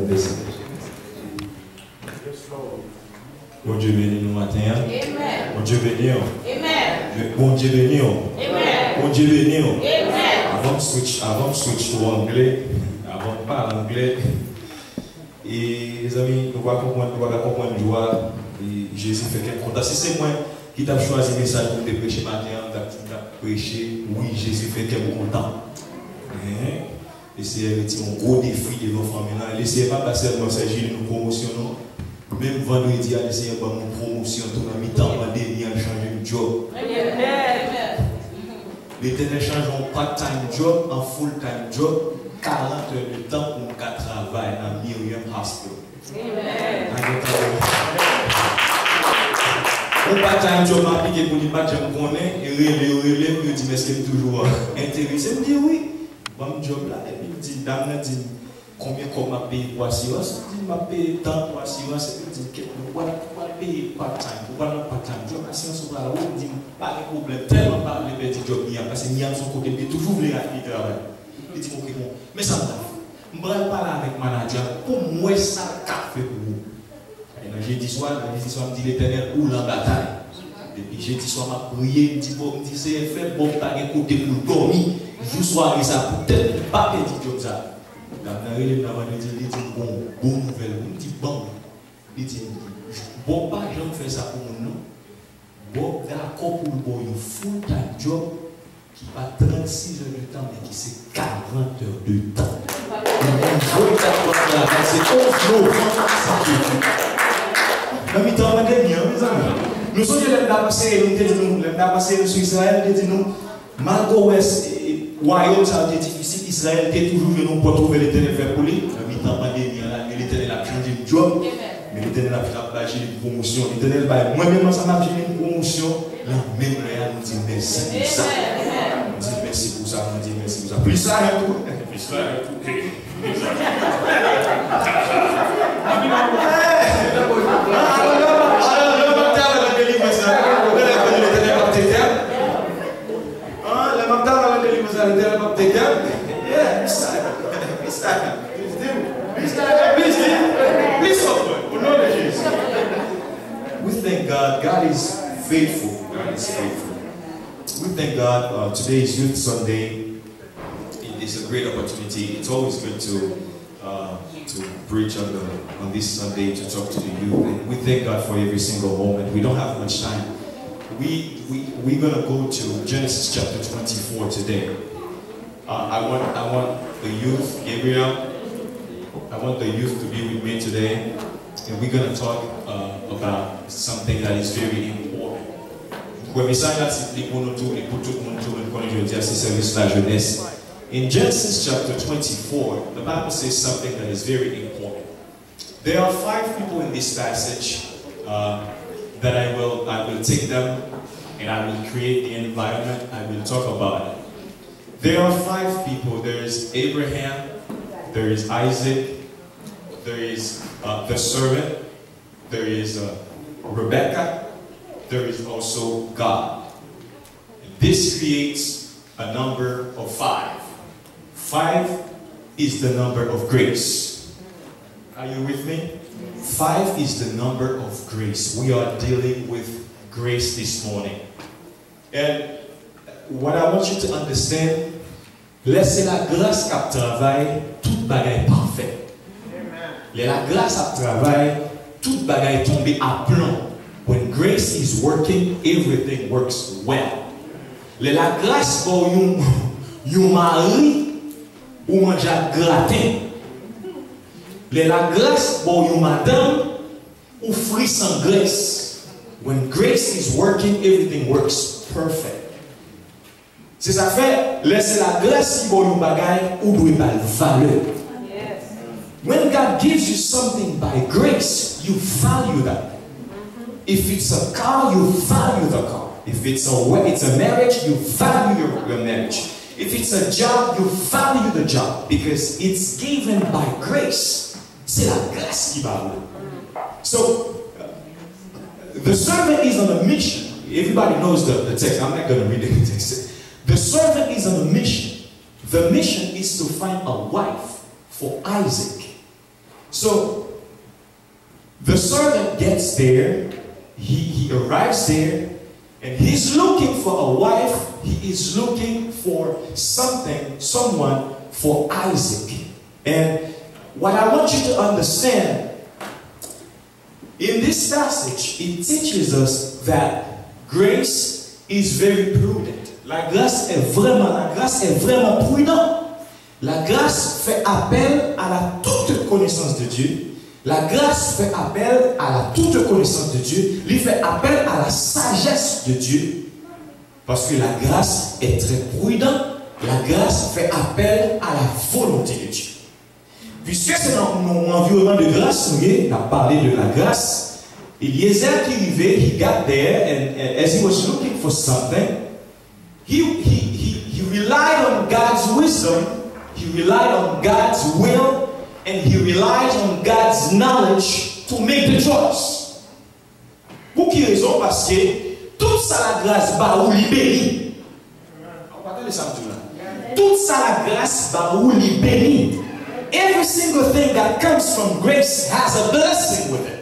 vaisselle. Bon Dieu béni nous matin. Amen. Bon Dieu béni. Amen. Bon Dieu béni. Amen. Bon Dieu béni. Amen. Avant de switch to anglais, avant de parler anglais, et les amis, nous allons comprendre joie. Et Jésus fait quelque chose. Si c'est moi qui t'a choisi le message pour te prêcher matin, tu as prêché, oui, Jésus fait quelque content. Essayez de retirer un gros défi de nos familles. Essayez pas passer seulement s'agir de nos promotions. Même vendredi, essayez de faire une promotion. Tout le mi-temps, pandémie, a changé de job. L'Éternel change un part-time job en full-time job. 40 heures de temps pour qu'à travailler dans Miriam Hospital. Un part-time job m'a piqué pour dire que je connais et relève, je dis mais c'est toujours intéressé. Je dis oui, bon job là. Et puis il dit, dame, combien qu'on m'a payé pour assurance? Il dit, m'a payé tant pour assurance. Et puis il dit, pourquoi payer part-time? Pourquoi non part-time job? Assurance sur la route, il dit, pas de problème, tellement pas le petit job, parce que Niam son côté, il toujours voulu aller travailler. Il dit, ok, bon, mais ça m'a fait. Je vais parler avec le manager pour moi, ça qu'a fait pour vous. Et jeudi soir, je dis l'Éternel ou la bataille. Et puis jeudi soir, je prié, je dis, bon, c'est fait, bon, pas de côté pour dormir. Je soir, ça peut-être pas petit job ça. Il dit, bon nouvelle, il dit, bon, il dit, bon, pas j'en fais ça pour nous, non. Bon, d'accord pour un full-time job qui va 36 heures de temps, mais qui c'est 40 heures de temps. Nous sommes sur Israël, nous malgré royaume ça a été difficile, Israël était toujours venu pour trouver l'Éternel faire pour lui. L'Éternel a changé de job, mais l'Éternel a fait une promotion. L'Éternel, moi-même, ça m'a fait une promotion. Là, même là, on dit merci pour ça. On dit merci pour ça, on dit merci pour ça. Plus ça, et tout. Plus ça, et tout. We thank God. God is faithful. God is faithful. We thank God. Today is Youth Sunday. It is a great opportunity. It's always good to preach on this Sunday, to talk to the youth. And we thank God for every single moment. We don't have much time. We're gonna go to Genesis chapter 24 today. I want the youth, Gabriel. I want the youth to be with me today, and we're gonna talk about something that is very important. In Genesis chapter 24, the Bible says something that is very important. There are 5 people in this passage that I will take them and I will create the environment. I will talk about it. There are 5 people. There is Abraham, there is Isaac, there is the servant, there is Rebecca, there is also God. This creates a number of 5. 5 is the number of grace. Are you with me? 5 is the number of grace. We are dealing with grace this morning. And what I want you to understand, laissez la grâce qui travaille, toute bagaille parfait. La grâce qui travaille, toute bagaille tombe à plomb. When grace is working, everything works well. La grâce pour yon mari ou manja gratin. La grâce pour yon madame ou frit sans grace. When grace is working, everything works perfect. C'est ça fait, laissez la grâce pour yon bagay ou doit pas valeur. When God gives you something by grace, you value that. If it's a car, you value the car. If it's a marriage, you value your marriage. If it's a job, you value the job because it's given by grace. C'est la grâce qui value. So, the servant is on a mission. Everybody knows the text. I'm not going to read the text. The servant is on a mission. The mission is to find a wife for Isaac. So, the servant gets there. He arrives there. And he's looking for a wife. He is looking for someone for Isaac. And what I want you to understand, in this passage, it teaches us that grace is very prudent. La grâce est vraiment prudente. La grâce fait appel à la toute connaissance de Dieu. La grâce fait appel à la toute connaissance de Dieu. Il fait appel à la sagesse de Dieu. Parce que la grâce est très prudente. La grâce fait appel à la volonté de Dieu. Puisque c'est dans mon environnement de grâce, on a parlé de la grâce. Eliezer qui arrivait, he got there, and as he was looking for something, he relied on God's wisdom, he relied on God's will, and he relies on God's knowledge to make the choice. Pour quelle raison? Parce que toute ça la grâce va ou libérer. On va parler de ça tout là. Toute ça la grâce va ou libérer. Every single thing that comes from grace has a blessing with it.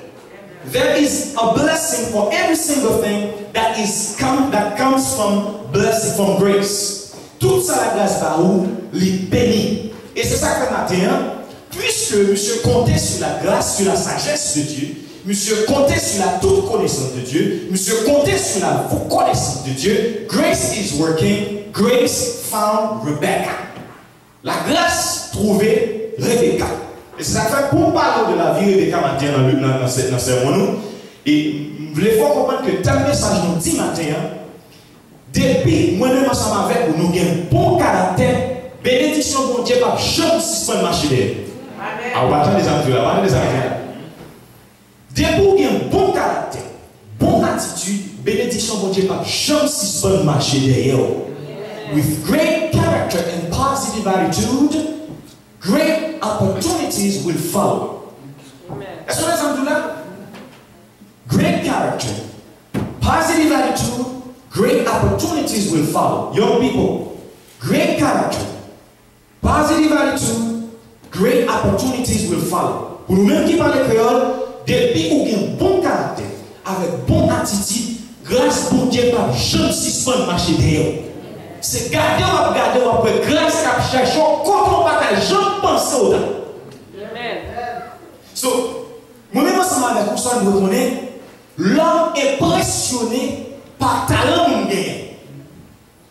There is a blessing for every single thing that comes from blessing from grace. Toute ça la grâce va ou libérer. Et c'est ça que matin, puisque monsieur comptait sur la grâce, sur la sagesse de Dieu, monsieur comptait sur la toute connaissance de Dieu, monsieur comptait sur la connaissance de Dieu, grace is working, grace found Rebecca. La grâce trouvait Rebecca. Et c'est ça fait pour parler de la vie de Rebecca matin dans ce sermon. Et vous voulez faire comprendre que tel message nous dit matin, depuis moi-même ensemble avec vous, nous avons un bon caractère, bénédiction bon Dieu, pas jamais suspendre marcher derrière. Amen. On va attendre des amis là, des amis là. Depuis vous avez un bon caractère, bonne attitude, bénédiction bon Dieu, pas jamais suspendre marcher derrière. With great character and positive attitude, great opportunities will follow. Est-ce que vous avez là? Great character, positive attitude, great opportunities will follow. Young people, great character, positive attitude, great opportunities will follow. Pour nous-mêmes qui parlons créole, depuis qu'on a un bon caractère, avec bonne attitude, grâce pour Dieu, pas jamais suspendre marcher derrière. C'est garder après grâce qu'à chercher, quand on va jamais penser au temps. So, moi-même ensemble avec vous, ça nous reconnaît, l'homme est impressionné par talent.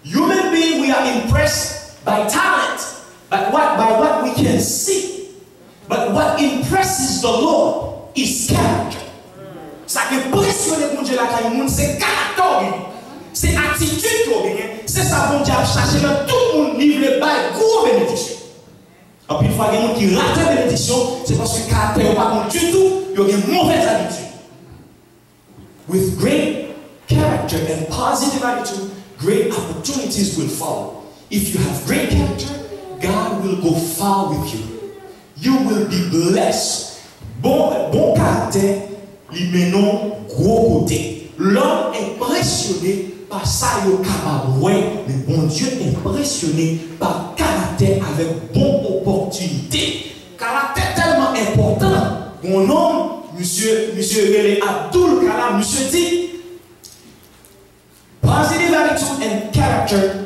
Human beings, we are impressed by talent, by what we can see. But what impresses the Lord is character. Ça qui impressionne mon Dieu là quand il c'est caractère, c'est attitude c'est ça mon Dieu a cherché dans tout le monde livre par gros bénédiction. Et puis une fois qu'il y a des gens qui ratent la bénédiction, c'est parce que le caractère n'est pas bon du tout, il y a une mauvaise attitude. With great character and positive attitude, great opportunities will follow. If you have great character, God will go far with you. You will be blessed. Bon caractère, il mène gros côté. L'homme impressionné par ça, il est capable. Mais bon Dieu impressionné par caractère avec bonne opportunité. Caractère tellement important. Mon nom, monsieur Abdul Kalam, monsieur dit, positive attitude and character,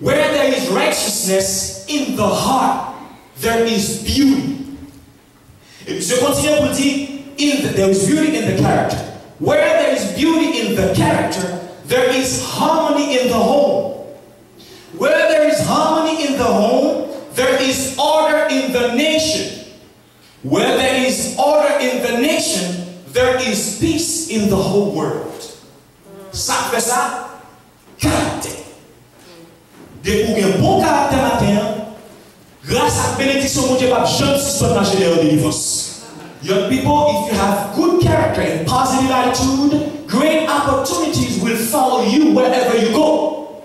where there is righteousness in the heart, there is beauty. Et monsieur continue pour dire, there is beauty in the character. Where there is beauty in the character, there is harmony in the home. Where there is harmony in the home, there is order in the nation. Where there is order in the nation, there is peace in the whole world. Ça fait ça, caractère. Dès qu'on a un bon caractère matin, grâce à la bénédiction de Dieu, je ne suis pas marché de délivrance. Young people, if you have good character and positive attitude, great opportunities will follow you wherever you go.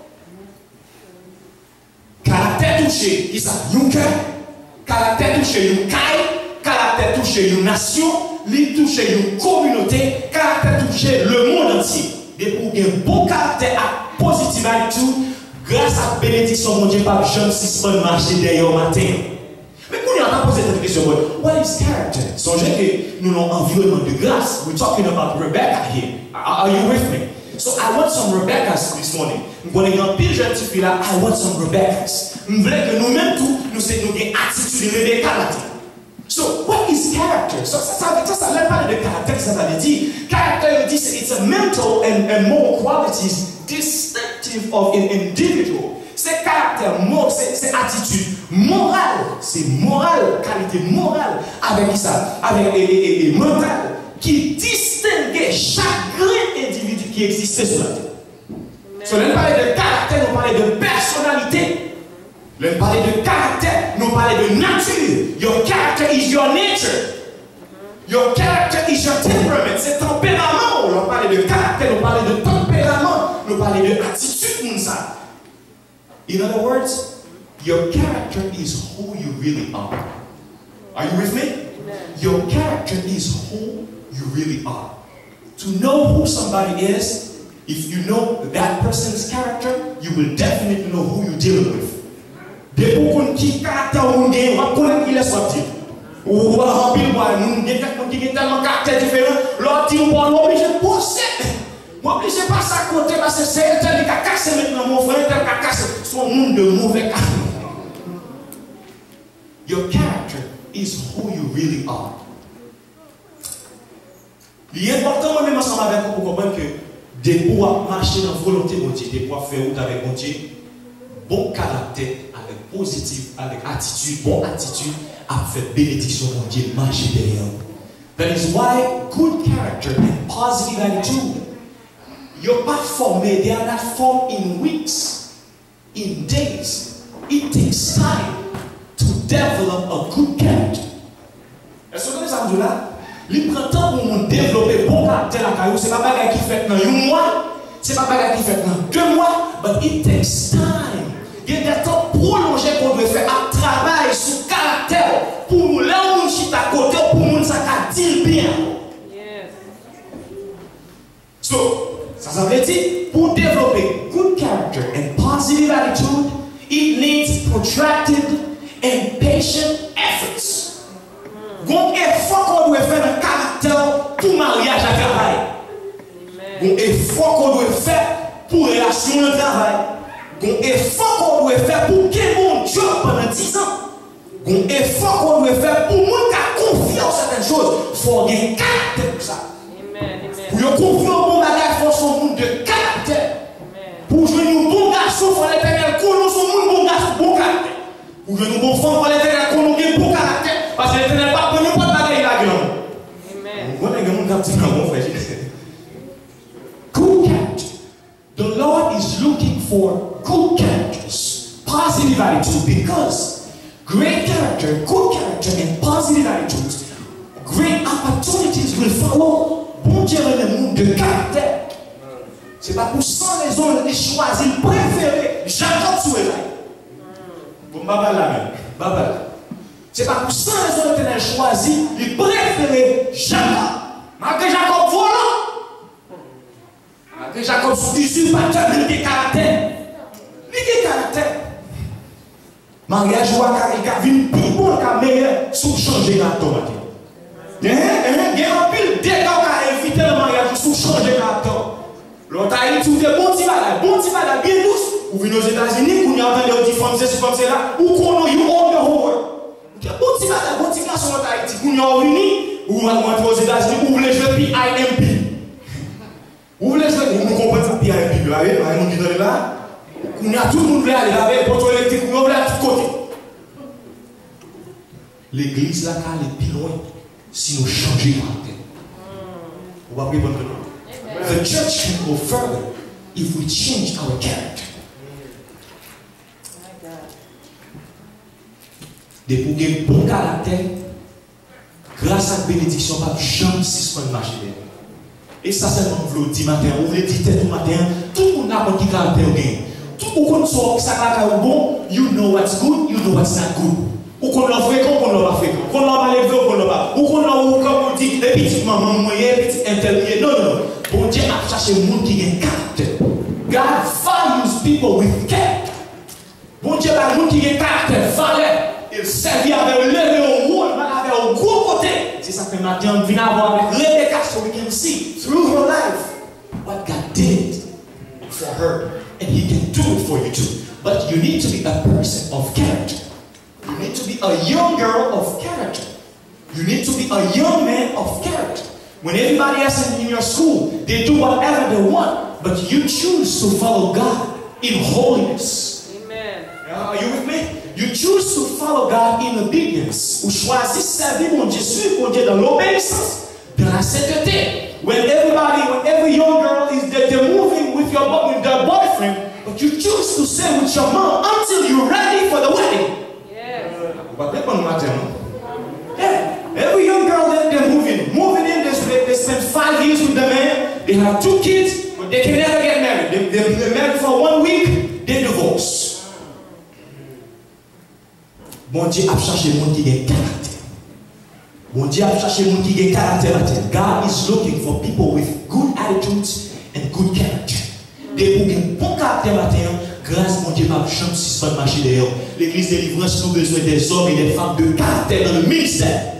Caractère touché, il s'appelle un cœur. Caractère touché, une caille. Caractère touché, une nation. Il touche une communauté. Caractère touché, le monde entier. Et pour un bon caractère et positive attitude, grâce à la bénédiction de Dieu, pas jeune si pas marcher derrière matin. Mais quand on a posé cette question, what is character? Songez que nous avons un environnement de grâce. We're talking about Rebecca here. Are you with me? So I want some Rebeccas this morning. Nous avons un pile jeune fille là. I want some Rebeccas. Nous voulons que nous-mêmes tous, nous ayons une attitude de Rebecca. So what is character? So ça n'a pas de caractère, ça veut dire. Character, it's a mental and moral qualities distinctive of an individual. C'est caractère caractère, c'est attitude. Morale, c'est morale, qualité morale. Avec ça, avec et mental, qui distingue chaque individu qui existait sur la terre. So, on parle de caractère, on parle de personnalité. On parle de caractère, on parle de nature. Your character is your nature. Your character is your temperament. C'est tempérament. On parle de caractère, on parle de tempérament, on parle de attitude. In other words, your character is who you really are. Are you with me? Your character is who you really are. To know who somebody is, if you know that person's character, you will definitely know who you're dealing with. Dès qu'on qui caractère on gagne, on connaît qui est sorti. Ou on remplit moi, nous quelqu'un qui a tellement caractère différent, l'autre dit on va l'obliger de pousser. Moi obligé pas ça côté parce que c'est tel qui a cassé maintenant mon frère, tel qui a cassé son monde de mauvais caractère. Your character is who you really are. Il est important moi-même ensemble avec vous pour comprendre que des pour marcher dans la volonté de Dieu, des pour faire route avec Dieu, bon caractère, avec positif, avec attitude, bonne attitude, a fait bénédiction de Dieu, marcher derrière vous. That is why good character and positive attitude, you're not formé, they are not formed in weeks, in days. It takes time to develop a good character. Est-ce que vous avez ça là? Il prend temps pour nous développer bon caractère à caillou. C'est pas bagarre qui fait dans un mois, c'est pas bagarre qui fait dans 2 mois, but it takes time. Il y a des temps prolongés qu'on doit faire un travail sur le caractère pour nous là où nous sommes à côté, pour nous ça dire bien. So, ça veut dire pour développer good character and positive attitude, it needs protracted and patient efforts. Bon effort qu'on doit faire dans le caractère pour mariage à travail. Bon effort qu'on doit faire pour relation de travail. Bon effort qu'on doit faire pour qu'il y ait mon job pendant 10 ans. Bon effort qu'on doit faire pour moi qui a confiance en certaines choses. Il faut avoir un caractère pour ça. Pour y confier au bon bagage, il faut son monde de caractère. Pour jouer un bon garçon, il faut l'éternel connaître son monde bon garçon, bon caractère. Pour jouer un bon femme, il faut l'éternel connaître un bon caractère. Parce que l'éternel pas connu pas de bagaille là grand. Good character. The Lord is looking for good characters, positive attitude, because great character, good character, and positive attitudes, great opportunities will follow. Bon Dieu est le monde de caractère. C'est pas pour sans raison de choisir préféré Jacob sur Esaïe. Bon, baba là même, baba là. C'est pas pour ça que l'Éternel choisi, il préférait Jacob. Malgré Jacob volant, malgré Jacob usurpateur, il a des caractères. Il a des caractères. Mariage ou à vient plus bon qu'à meilleur sous changer gâteau. Il y a un pile dégâts qui éviter le mariage sous changer gâteau. L'autre a dit, bon petit malade, bien douce. Ou venez aux États-Unis, vous n'y entendez aux femmes, c'est comme cela, ou qu'on a eu all the whole. Bon petit garçon en Haïti, vous n'y avez venu, ou vous allez aux États-Unis, ou vous voulez jouer PIMP. Vous voulez jouer, vous comprenez ça, PIMP, vous avez, vous qui donnez là, vous avez tout le monde là, vous avez un poteau électrique, vous avez à tous côtés. L'église là, elle est plus loin, si nous changeons de caractère. Vous allez répondre. The church can go further if we change our character. Des pour gagner bon caractère, grâce à la bénédiction, pas jamais si ce qu'on marche bien. Et ça, c'est ce qu'on veut dire matin. On veut dire tout matin, tout le monde n'a pas de caractère bien. Tout le monde sort ça caractère bon, you know what's good, you know what's not good. Ou qu'on l'a fréquent, ou qu'on l'a pas fréquent. Qu'on l'a mal élevé, ou qu'on l'a pas. Ou qu'on l'a, comme on dit, les petites mamans moyennes, les petites intermédiaires. Non, non, non. Bon Dieu a cherché un monde qui a un caractère. God values people with character. Bon Dieu a un monde qui a un caractère, valeur. Il servit avec le lever au haut, avec au gros côté. C'est ça que maintenant, on vient avoir avec Rebecca, so we can see through her life what God did for her. And He can do it for you too. But you need to be a person of character. You need to be a young girl of character. You need to be a young man of character. When everybody else in your school, they do whatever they want, but you choose to follow God in holiness. Amen. Are you with me? You choose to follow God in obedience. Ou choisis servir mon Dieu, suivre mon Dieu dans l'obéissance, dans la sainteté. When every young girl is they're moving with their boyfriend, but you choose to stay with your mom until you're ready for the wedding. Yeah. Every young girl they're moving in. They spend 5 years with the man. They have 2 kids, but they can never get married. They're married for 1 week, they divorce. Bon Dieu a cherché le monde qui a caractère. Bon Dieu a cherché le monde qui a caractère. God is looking for people with good attitudes and good character. Des gens qui ont bon caractère matin, grâce mon Dieu m'a jamais suspendre marcher dehors. L'église délivrance nous besoin des hommes et des femmes de caractère dans le ministère.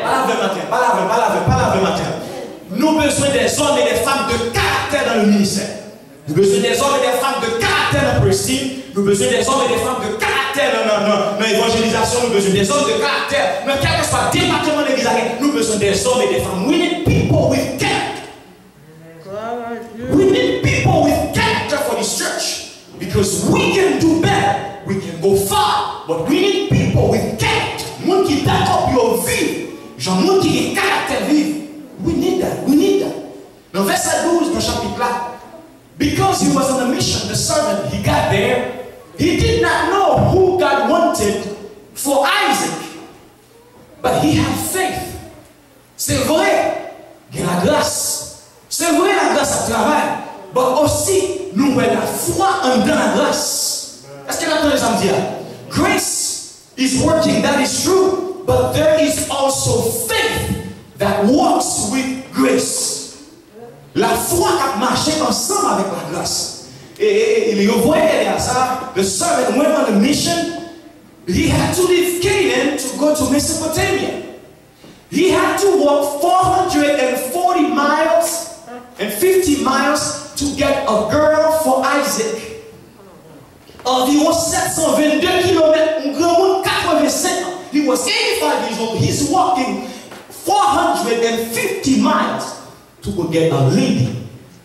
Pas la matin. Nous besoin des hommes et des femmes de caractère dans le ministère. Nous besoin des hommes et des femmes de caractère dans le prestige. Nous besoin des hommes et des femmes de caractère dans l'évangélisation. Nous besoin des hommes de caractère. Mais quel que soit le département de l'église, nous besoin des hommes et des femmes. We need people with character. We need people with character for this church. Because we can do better. We can go far. But we need people with character. Monde qui d'accord pour vivre. Genre monde qui a caractère vivre. We need that. Dans verset 12 dans chapitre là. Because he was on a mission, the servant, he got there. He did not know who God wanted for Isaac. But he had faith. C'est vrai, il y a la grâce. C'est vrai, la grâce à travail. Mais aussi, nous avons la foi en dans la grâce. Est-ce que vous entendez ça me dire? Grace is working, that is true. But there is also faith that walks with grace. La foi qui marche ensemble avec la grâce. Et vous voyez derrière ça, the servant went on a mission. He had to leave Canaan to go to Mesopotamia. He had to walk 440 miles and 50 miles to get a girl for Isaac. Environ 722 km, un grand monde 85 ans. He was 85 years old. He's walking 450 miles to go get a lady,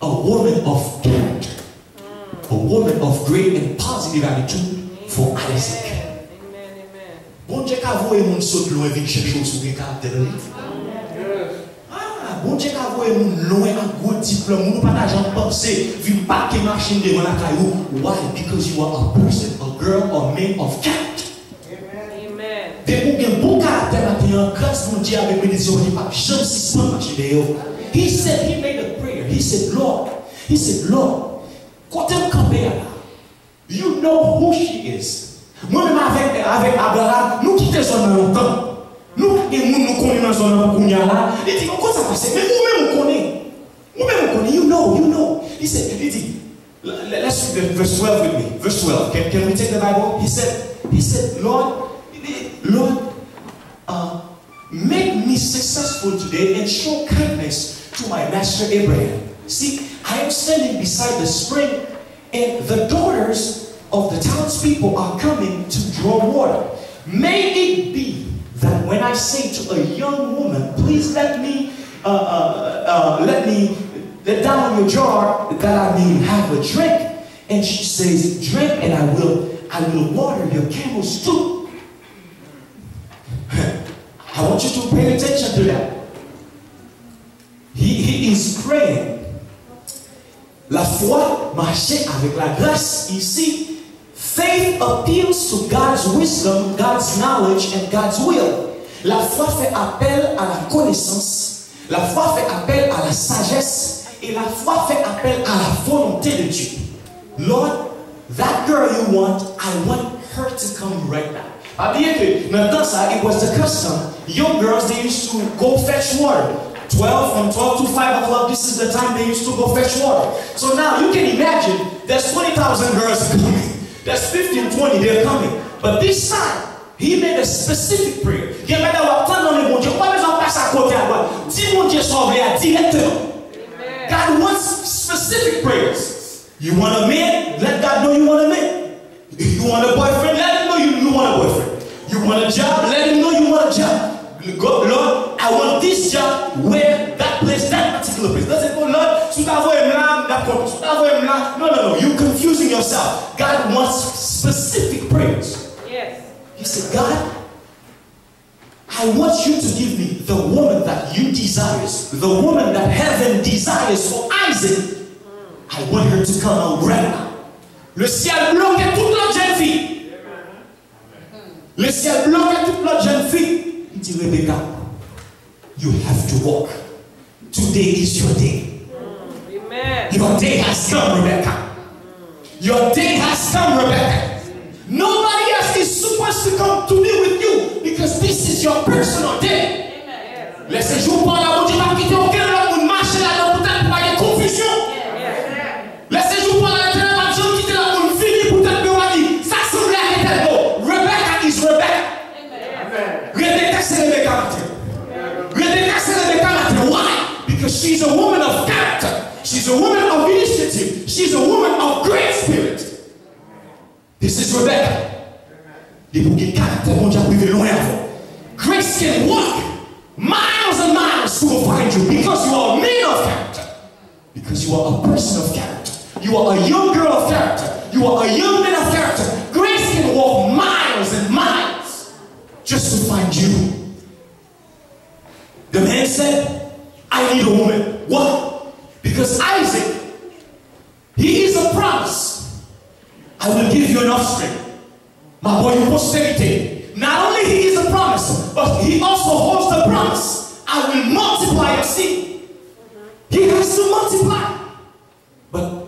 a woman of character, a woman of great and positive attitude for Isaac. Bon Dieu qu'a voué mon saute loin vient chercher sur des caractères. Bon Dieu qu'a voué mon loin un gros diplôme, nous pas d'argent penser, vient pas que machine devant la caillou. Why? Because you are a person, a girl or man of character. Des gens qui ont bon caractère maintenant, grâce mon Dieu avec bénédiction, il pas jamais suspendre marcher dehors. He said, he made a prayer. He said, Lord, quand elle campait là, you know who she is. Moi-même avec Abraham, nous quittons son nom longtemps. Nous connaissons son nom pour là. Il dit, comment ça passe? Mais vous-même vous connaissez. You know. He dit, let's read verse 12 with me. Verse 12. Can we take the Bible? He said, Lord, make me successful today and show kindness to my master Abraham. See, I am standing beside the spring, and the daughters of the townspeople are coming to draw water. May it be that when I say to a young woman, please let down your jar that I may have a drink, and she says, drink, and I will water your camels too. I want you to pay attention to that. He is praying. La foi marchait avec la grâce ici. Faith appeals to God's wisdom, God's knowledge, and God's will. La foi fait appel à la connaissance. La foi fait appel à la sagesse. Et la foi fait appel à la volonté de Dieu. Lord, that girl you want, I want her to come right now. Bien que dans le temps ça, it was the custom. Young girls, they used to go fetch water. From 12 to 5 o'clock, this is the time they used to go fetch water. So now you can imagine, there's 20,000 girls coming. There's 15, 20, they're coming. But this time, he made a specific prayer. God wants specific prayers. You want a man? Let God know you want a man. You want a boyfriend? Let him know you want a boyfriend. You want a job? Let him know you want a job. God, Lord, I want this job where that place, that particular place. Doesn't go, Lord, no, you're confusing yourself. God wants specific prayers. Yes. He said, God, I want you to give me the woman that you desire, the woman that heaven desires for Isaac. I want her to come out right now. Le ciel bloquait toute l'autre jeune fille. Le ciel bloquait toute l'autre jeune fille. Il dit, Rebecca, you have to walk. Today is your day. Amen. Your day has come, Rebecca. Your day has come, Rebecca. Nobody else is supposed to come to be with you because this is your personal day. Amen. Laissez jour par la route, il va quitter aucun autre monde marcher là-dedans peut-être pour avoir des confusions. Laissez jour par la route, il va quitter la route, finir peut-être pour avoir dit, ça semble à l'éternel. No, Rebecca is Rebecca. Rebecca c'est Rebecca. Rebecca c'est Rebecca. Why? Because she's a woman of character. She's a woman of initiative. She's a woman of great spirit. This is Rebecca. Des pour qu'il caractère, mon Dieu, privé loin avant. Grace can walk miles and miles to go find you because you are a man of character. Because you are a person of character. You are a young girl of character. You are a young man of character. Grace can walk miles and miles just to find you. The man said, I need a woman. Why? Because Isaac, he is a promise. I will give you an offspring. My boy, your posterity. Not only he is a promise, but he also holds the promise. I will multiply your seed. He has to multiply. But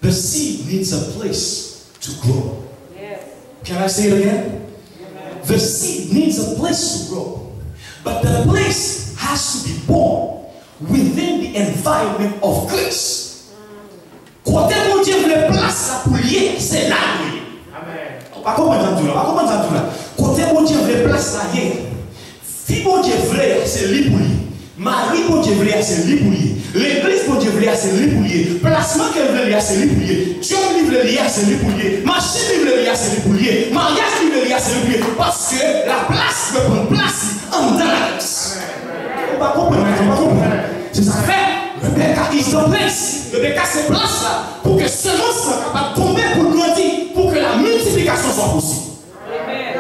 the seed needs a place to grow. Yes. Can I say it again? Amen. The seed needs a place to grow. But the place has to be born within the environment of grace. Côté mon Dieu voulait place là pour lier, c'est là. Amen. Pas comment entendre là, pas comment entendre là. Côté mon Dieu voulait place là hier. Fille mon Dieu voulait c'est lui pour lui. Marie mon Dieu voulait c'est lui pour lui. L'église mon Dieu voulait c'est lui pour lui. Placement qu'elle voulait c'est lui pour lui. Dieu voulait c'est lui pour lui. Machine voulait c'est lui pour lui. Mariage voulait c'est lui pour lui. Parce que la place veut prendre place en dedans la place. Pas comprendre, pas comprendre. C'est ça fait. Rebecca is the place. Rebecca c'est place là pour que semence soit capable de tomber pour grandir, pour que la multiplication soit possible. Amen.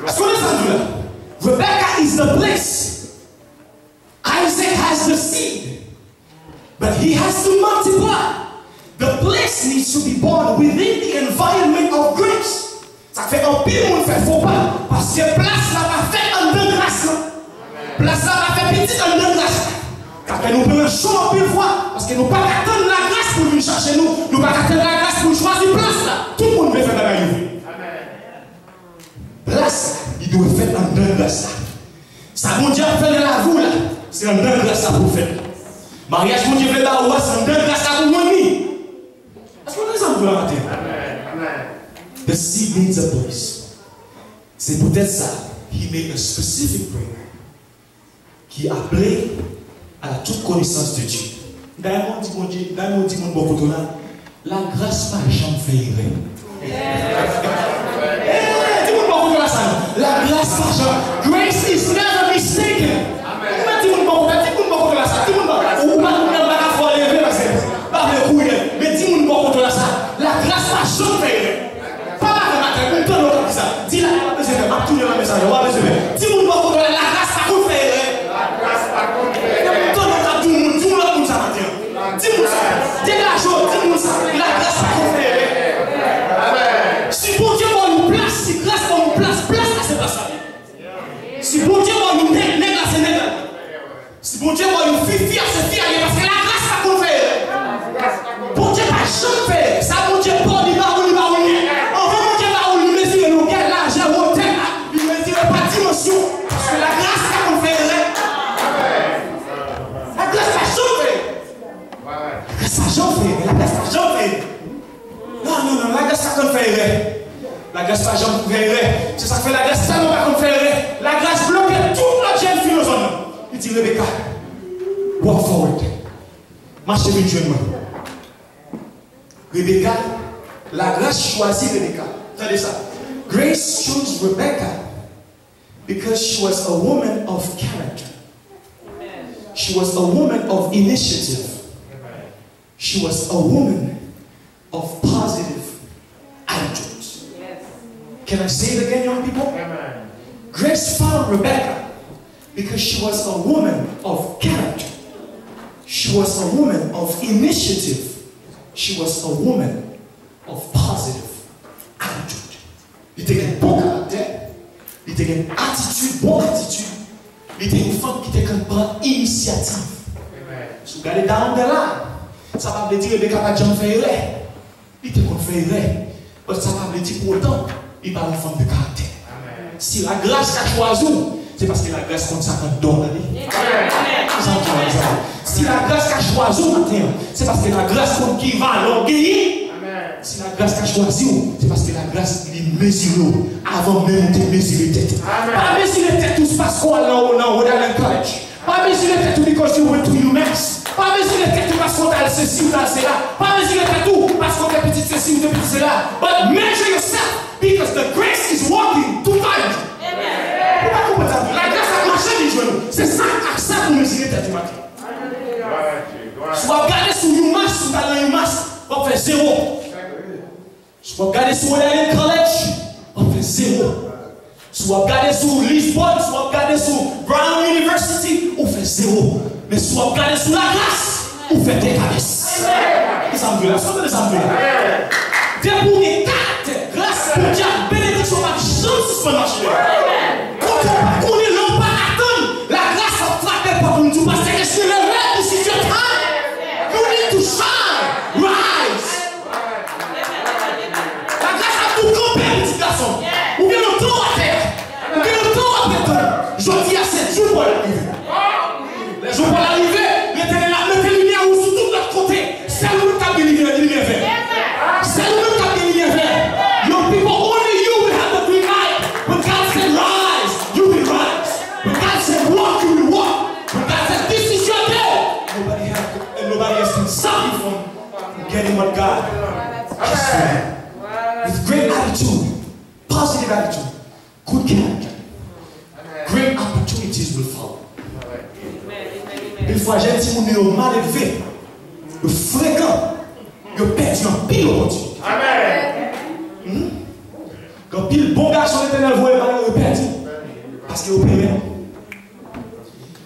Est-ce qu'on est entendu là? Rebecca is the place. Isaac has the seed, but he has to multiply. The place needs to be born within the environment of grace. Ça fait un pile monde fait faux pas parce que place là va faire un de grâce là. Place là va faire petit un de grâce. Car nous prenons chaud en pile fois parce que nous ne pouvons pas attendre la grâce pour venir chercher nous. Nous ne pouvons pas attendre la grâce pour choisir place là. Tout le monde veut faire la grâce. Place, il doit faire un de grâce là. Ça mon Dieu a fait de la vous là. C'est un de grâce là pour faire. Mariage mon Dieu fait là où c'est un de grâce là pour moi. Est-ce qu'on est ensemble là matin? The seed needs a place. C'est peut-être ça. He made a specific prayer. Qui a appelé à la toute connaissance de Dieu. D'ailleurs, on dit mon Dieu, d'ailleurs, on dit mon bon côté là, la grâce n'a jamais fait erreur. Dis mon bon côté là, ça. La grâce n'a jamais. Grace is never mistaken. Dis mon bon côté là, ça. Dis mon bon côté là, ça. Ou pas, on n'a pas faut lever parce que pas le couille. Mais dis mon bon côté là, ça. La grâce n'a jamais fait erreur. Pas la matin, on donne l'autre ça. Dis la grâce, je vais pas tourner le message. Dis mon bon côté là, la grâce n'a jamais fait erreur. Dis-moi ça, dis-moi ça, la grâce va conférer. Si bon Dieu va nous place, si grâce va nous place, place à cette place. Si bon Dieu va nous nègre à cette nègre. Si bon Dieu va nous fier à cette fille, parce que la grâce va conférer. Bon Dieu va jamais faire. Ça, bon Dieu, pas du bas ou du bas ou du bas. En vrai, bon Dieu va nous mesurer nos gains, l'argent, au terme, il ne mesure pas dimension. Parce que la grâce va conférer. La grâce va jamais faire. Ça j'en fais, la grâce ça j'en fais. Non, la grâce ça qu'on fait. La grâce ça j'en fais. C'est ça que fait la grâce ça non pas qu'on fait. La grâce bloque toute la jeune philosophe. Il dit Rebecca, walk forward. Marchez mutuellement. Rebecca, la grâce choisit Rebecca. Regardez ça. Grace chose Rebecca because she was a woman of character. She was a woman of initiative. She was a woman of positive attitudes. Can I say it again, young people? Amen. Grace found Rebecca because she was a woman of character. She was a woman of initiative. She was a woman of positive attitude. Il était un bon caractère. Il était une attitude, bonne attitude. Il était une femme qui était prendre initiative. Si vous regardez dans le là, ça va vous dire Rebecca n'a jamais fait erreur. Il était qu'on fait erreur. Parce que ça va vous dire pour autant, il parle une femme de caractère. Si la grâce qu'a choisi, c'est parce que la grâce compte ça qu'on donne. Si la grâce qu'a choisi matin, c'est parce que la grâce compte qui va l'orgueil. Si la grâce qu'a choisi, c'est parce que la grâce est mesurée avant même de mesurer tête. Pas mesurer tête tout parce qu'on a dans college. Pas mesurer tête tout because you went to UMass. Pas mesurer tête tout parce qu'on a ceci ou cela. Pas mesurer tête tout parce qu'on a petit ceci ou petit cela. But measure yourself because the grace is working to find you. La grâce a marché les genoux. C'est ça pour mesurer tête du matin. Soit regardez sur UMass, sur talent UMass, on fait 0. Soit regardez sur Wayland College, on fait 0. Soit regardez sur Lisbonne, soit regardez sur Brown University, on fait 0. Mais soit regardez sur la grâce, on fait des cabesses. Les amis, sont des amis. Des pour les caractères, grâce pour Dieu, bénédiction, ma chance pour marcher. Quand on est là, pas attendre, la grâce a frappé par nous, parce que c'est le rêve de situation. You need to shine, rise. Petit garçon, ou bien le temps à terre, ou bien le temps à terre. Je dis à cette jour pour l'arrivée. Les jours pour l'arrivée, l'éternel a mis les lumières sur tout l'autre côté. C'est nous qui avons les lumières vertes. C'est nous qui avons les lumières vertes. Your people, only you will have the green light. When God said rise, you will rise. When God said walk, you will walk. When God said this is your day, nobody else can stop you from getting what God has said. With great attitude, positive attitude, good character, great opportunities will follow. Une fois, j'ai dit, on est mal élevé, le fréquent, le perdu en pile opportunité. Quand pile bon garçon l'éternel voit le perdu, parce qu'il est au premier.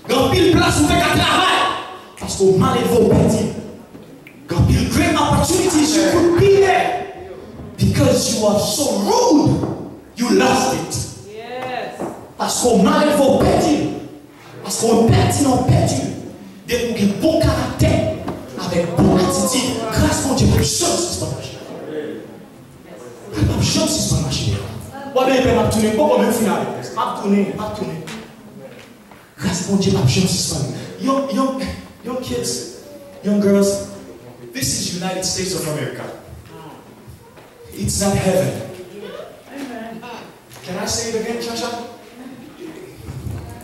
Quand pile place où fait qu'à travail, parce qu'on mal élevé au perdu. Quand pile great opportunities, you could be there. Because you are so rude, you lost it. Yes. Parce qu'on mal faut perdre. Parce qu'on perd, non perdu. Dès qu'on a un bon caractère, avec bonne attitude, grâce à Dieu, pas de chance, c'est pas marché. Pas de chance, c'est pas marché. Moi, je vais tourner, pas comme un final. Pas tourner. Grâce à Dieu, pas de chance, c'est pas marché. Young kids, young girls, this is United States of America. It's not heaven. Amen. Can I say it again, Chacha?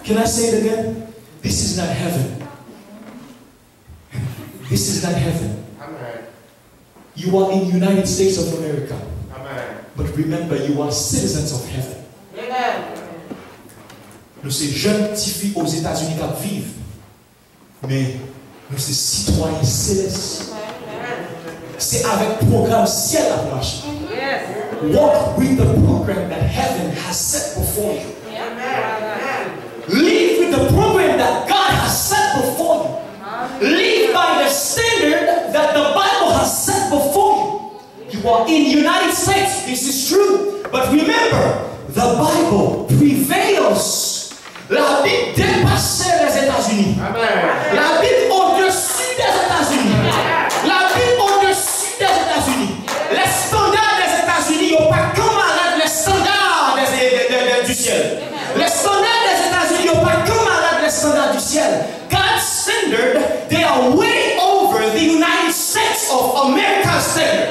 Can I say it again? This is not heaven. This is not heaven. Amen. You are in United States of America. Amen. But remember, you are citizens of heaven. Amen. Nous sommes jeunes petits filles aux États-Unis qui vivent, mais nous sommes citoyens célestes. C'est avec le programme ciel à marcher. Walk with the program that heaven has set before you. Live with the program that God has set before you. Live by the standard that the Bible has set before you. You are in the United States, this is true. But remember, the Bible prevails. La Bible dépasse les États-Unis. La Bible au-dessus des États-Unis. La Bible au-dessus des États-Unis. Les standards des États-Unis n'ont pas camarade les standards du ciel. Les standards des États-Unis n'ont pas camarade les standards du ciel. God's standard, they are way over the United States of America's standard.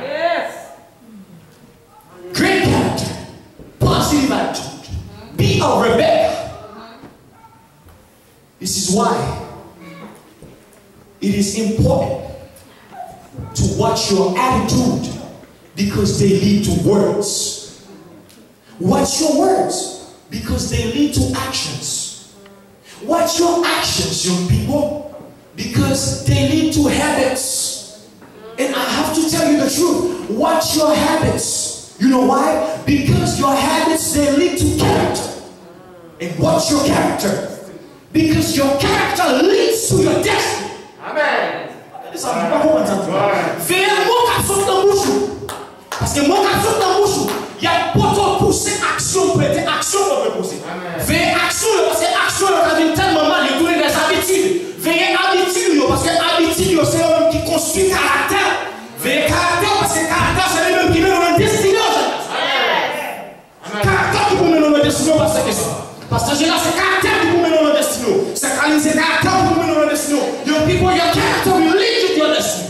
Yes. Great character, positive attitude. Be a Rebecca. This is why it is important to watch your attitude because they lead to words. Watch your words because they lead to actions. Watch your actions, young people, because they lead to habits. And I have to tell you the truth. Watch your habits. You know why? Because your habits, they lead to character. And what's your character? Because your character leads to your destiny. Amen. Veillez mon garçon dans bouche. Parce que mon garçon dans bouche, il y a pour pousser action pour être action pour pousser. Veillez action parce que action ça vient tellement mal, il tourne des habitudes. Veillez habitude parce que habitude c'est un qui construit caractère. Veillez caractère parce que caractère c'est le même qui met dans la destinée. Caractère qui vous met dans la destinée parce que c'est ça. Parce que c'est caractère qui vous met dans la destinée. C'est caractère qui vous met dans la destinée. Your people, your character will lead you to your destiny.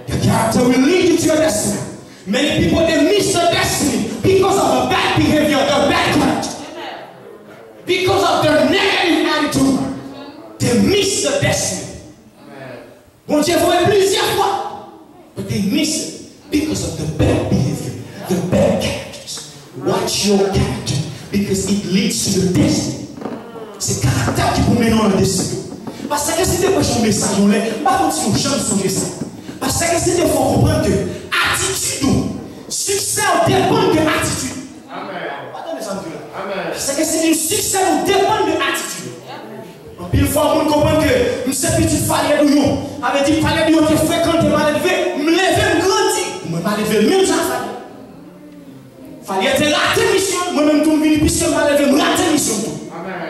Your character will lead you to your destiny. Many people, they miss their destiny because of the bad behavior, their bad character. Because of their negative attitude, they miss their destiny. Bon Dieu voit plusieurs fois, but they miss it because of the bad behavior, the bad characters. Watch your character because it leads to your destiny. C'est le caractère qui vous mène dans la destinée. Parce que si tu as un message, on ne va pas continuer à changer ça. Parce que si tu faut comprendre que attitude, succès dépend de l'attitude. Amen. Parce que si le succès dépend de l'attitude. Puis une fois, on comprend que nous sommes petits fallait de nous. Avec dit fallait de nous qui fréquente mal élevé, me lever, me grandir. Moi, mal élevé, même ça fallait être raté mission. Moi-même, tout le monde, puisque mal élevé, me raté mission.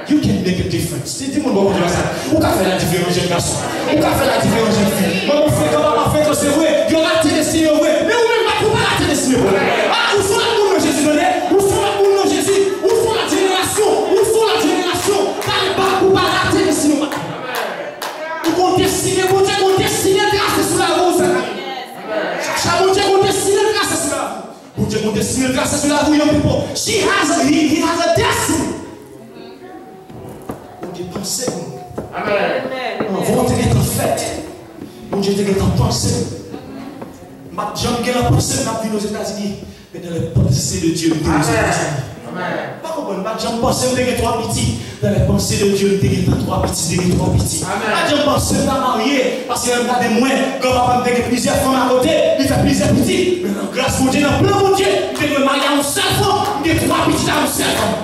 You can make a difference. C'est tout le monde va ça. Où qu'a fait la différence, jeune garçon? Où qu'a fait la différence, jeune fille? Moi, mon frère, comment on fait que c'est vrai? Il y a la destinée, vrai. Mais vous-même, pas pour la destinée, vrai. Ah, où sont la boule de Jésus donné? Où sont la boule de Jésus? Où sont la génération? Où sont la génération? Pas pour la destinée. Où qu'on destine, mon Dieu, qu'on destine grâce sur la roue, ça. Chaque mon Dieu, qu'on destine grâce sur la roue. Mon Dieu, qu'on destine grâce sur la roue, young people. He has a destiny. Pensez. Amen. Avant de être fait, mon Dieu te get en pensée. Ma jambe qui a pensé n'a vu aux États-Unis, mais dans les pensées de Dieu, nous aux États-Unis. Pas comprendre, ma jambe pensée de get trois petits, dans les pensées de Dieu, nous get trois petits, de get trois petits. Ma jambe pensée de marié, parce qu'il y a des moins, comme papa me plusieurs femmes à côté, il fait plusieurs petits, mais grâce à Dieu, dans plein de Dieu, il me marier à un seul femme, il get trois petits à un seul femme.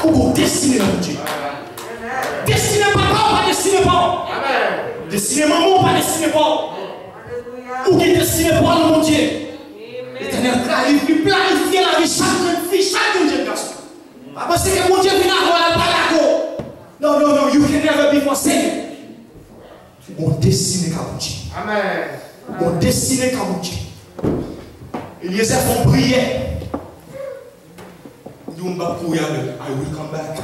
Ou vous destinez dans Dieu. Destinez papa ou pas destinez pas. Destinez maman ou pas destinez pas. Ou qui destinez pas dans mon Dieu. L'éternel planifie la vie chaque fille, chaque jeune garçon. Pas penser que mon Dieu vient avoir la balade. Non, you can never be forsaken. Vous destinez qu'à mon Dieu. Amen. Vous destinez qu'à mon Dieu. Eliezer font prier. I will come back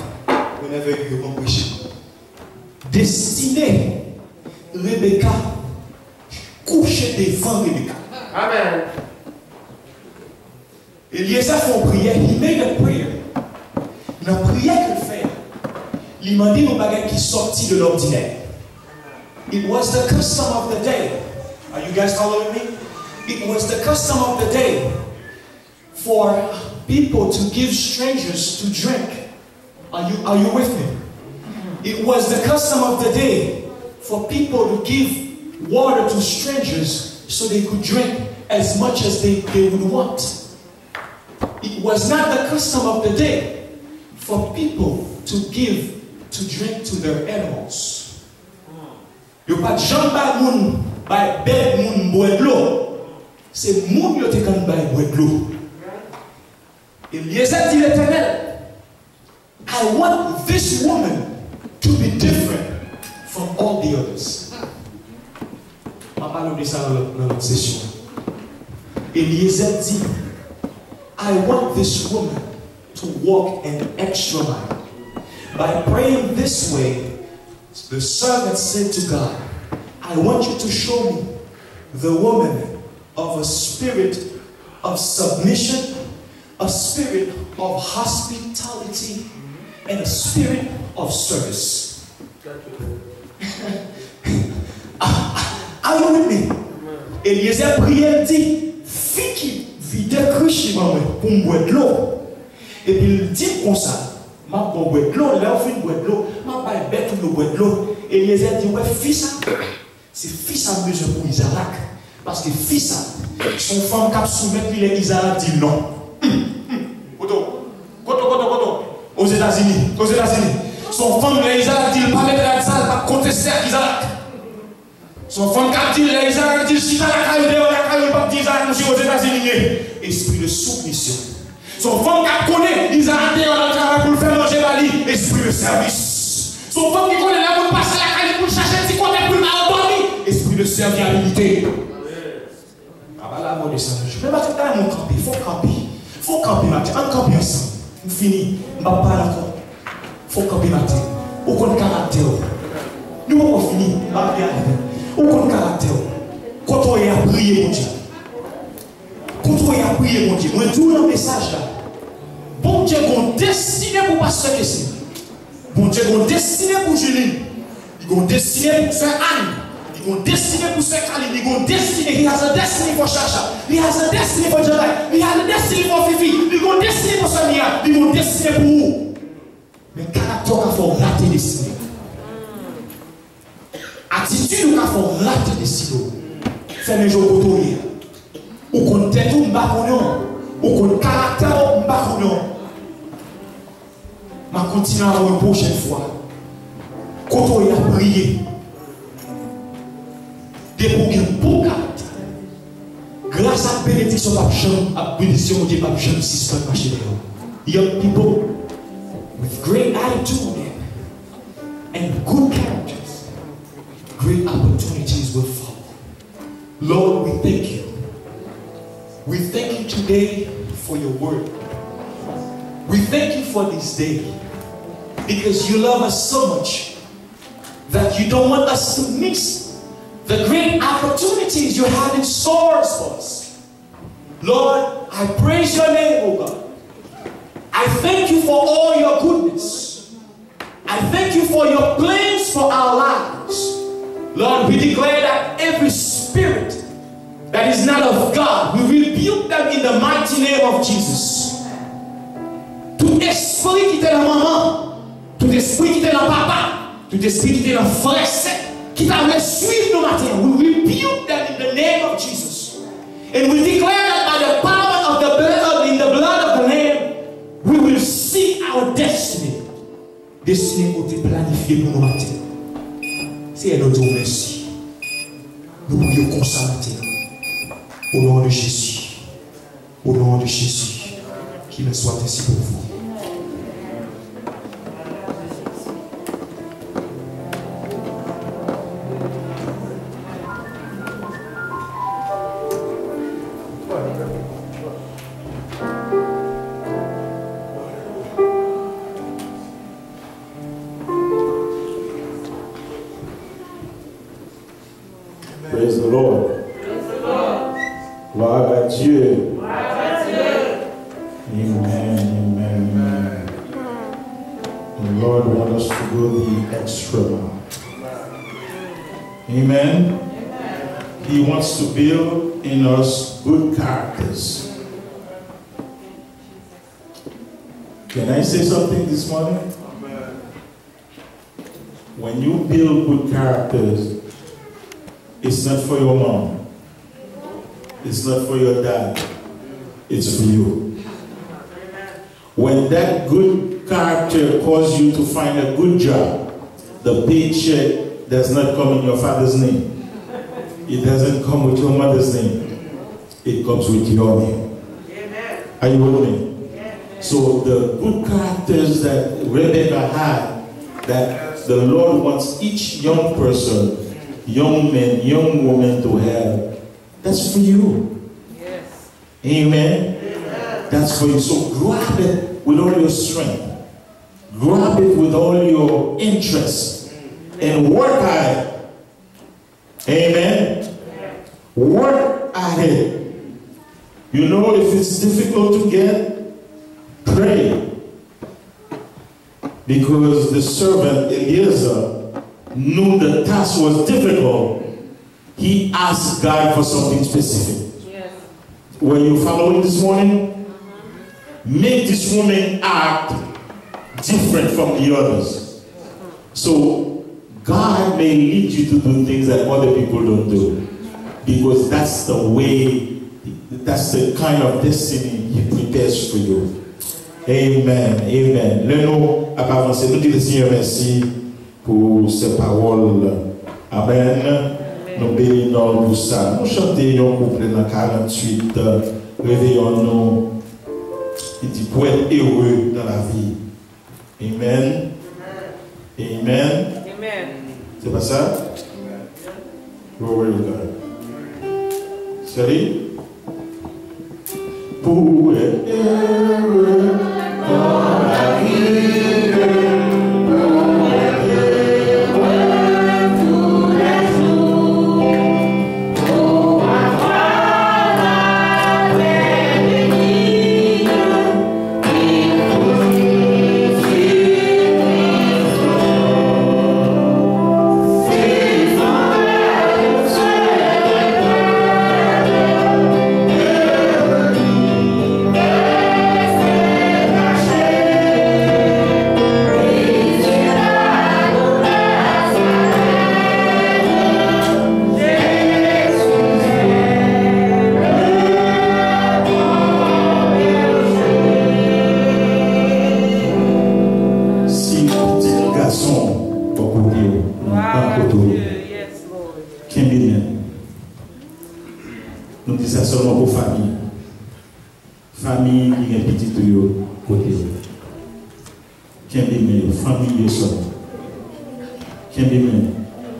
whenever you want wish. Destiné, Rebecca, couché devant Rebecca. Amen. Eliezer font prière, he made a prayer. Dans la prière qu'il fait, il m'a dit nos bagages qui sortit de l'ordinaire. It was the custom of the day. Are you guys following me? It was the custom of the day for people to give strangers to drink. Are you with me? It was the custom of the day for people to give water to strangers so they could drink as much as they would want. It was not the custom of the day for people to give to drink to their animals. You pas jamais moun by bed moun boire de l'eau. C'est moun yo te kan bay boire de l'eau. Eliezer dit l'Éternel, I want this woman to be different from all the others. On va parler de ça dans notre session. Eliezer dit, I want this woman to walk an extra mile. By praying this way, the servant said to God, I want you to show me the woman of a spirit of submission, a spirit of hospitality, and a spirit of service. Are you with me? Eliezer priait, dit, fille qui vide cruche pour me boire de l'eau. Et puis il dit comme ça, je vais boire de l'eau, là on fait boire de l'eau, je vais bête pour boire de l'eau. Eliezer dit, ouais, fils, c'est fils à mesure pour Isaac. Parce que fils, son femme cap soumettre les Israël dit non. Aux États-Unis. Son femme les Israël dit pas mettre la salle, pas contester Isaac. Son femme cap dit les Israël dit si la caille pas dire Isaac monsieur aux États-Unis. Esprit de soumission. Son femme qui connaît Isaac pour le faire manger Bali, esprit de service. Son femme qui connaît la pour passer la caille pour chercher petit côté pour le esprit de serviabilité. Je vais mettre dans mon camper, il faut camper matin, on campe ensemble. On finit, on va pas d'accord. Il faut camper matin. Aucun caractère. Nous on finit, on va bien. Aucun caractère. Quand on est à prier, mon Dieu. Quand on est à prier, mon Dieu. Moi, tout le message là. Bon Dieu, on destiné pour pasteur que c'est. Bon Dieu, on destiné pour Julie. Ils ont destiné pour faire Anne. Ils ont destiné pour ce Kalim, ils ont destiné, he has a destiny for Shasha, he has a destiny for Jalai, he has a destiny for Fifi, ils ont destiné pour Samia, ils ont destiné pour vous. Mais caractère il faut rater destiné. Attitude il faut rater destiné. Faire mes jours côtoyer. Ou qu'on tête ou m'bakonion, ou qu'on caractère ou m'bakonion. Ma continue à une prochaine fois. Côtoyer à prier. Pour qu'il bon caractère. Grâce à la bénédiction, à bénédiction, Dieu va jamais suspendre marcher dehors. Young people with great attitude and good characters, great opportunities will follow. Lord, we thank you. We thank you today for your word. We thank you for this day because you love us so much that you don't want us to miss the great opportunities you have in store for us. Lord, I praise your name, oh God. I thank you for all your goodness. I thank you for your plans for our lives. Lord, we declare that every spirit that is not of God, we rebuke them in the mighty name of Jesus. Tout esprit qui était dans maman, tout esprit qui était dans papa, tout esprit qui était dans frère, qui t'avait suivi nos matins, we rebuke them in the name of Jesus. And we declare that by the power of the blood, in the blood of the Lamb, we will see our destiny. Destiny qui est planifiée pour nos matins. C'est notre Dieu, merci. Nous prions comme ça matin. Au nom de Jésus. Au nom de Jésus. Qu'il me soit ainsi pour vous. Praise the Lord. Gloire à Dieu. Amen, amen, amen. The Lord wants us to go the extra mile. Amen. He wants to build in us good characters. Can I say something this morning? When you build good characters, it's not for your mom. It's not for your dad. It's for you. When that good character causes you to find a good job, the paycheck does not come in your father's name. It doesn't come with your mother's name. It comes with your name. Are you with me? So the good characters that Rebecca had, that the Lord wants each young person, young man, young woman to have, that's for you. Yes. Amen. That's for you. So grab it with all your strength. Grab it with all your interest. And work at it. Amen. Work at it. You know, if it's difficult to get, pray. Because the servant Eliezer knew the task was difficult. He asked God for something specific. Yes. Were you following this morning? Make this woman act different from the others. So God may lead you to do things that other people don't do. because that's the way, that's the kind of destiny He prepares for you. Amen, amen. Le nous à avancer, nous disons Seigneur merci pour ces paroles. Amen. Nous bénissons pour ça. Nous chantons un couplet dans 48. Réveillons-nous. Il dit pour être heureux dans la vie. Amen. Amen. Amen. C'est pas ça? Glory to God. Sérieux? Pour être heureux dans la vie. Nous disons ça seulement pour famille. Famille qui est petite côté. Qui est bien, famille seulement. Qui est bien,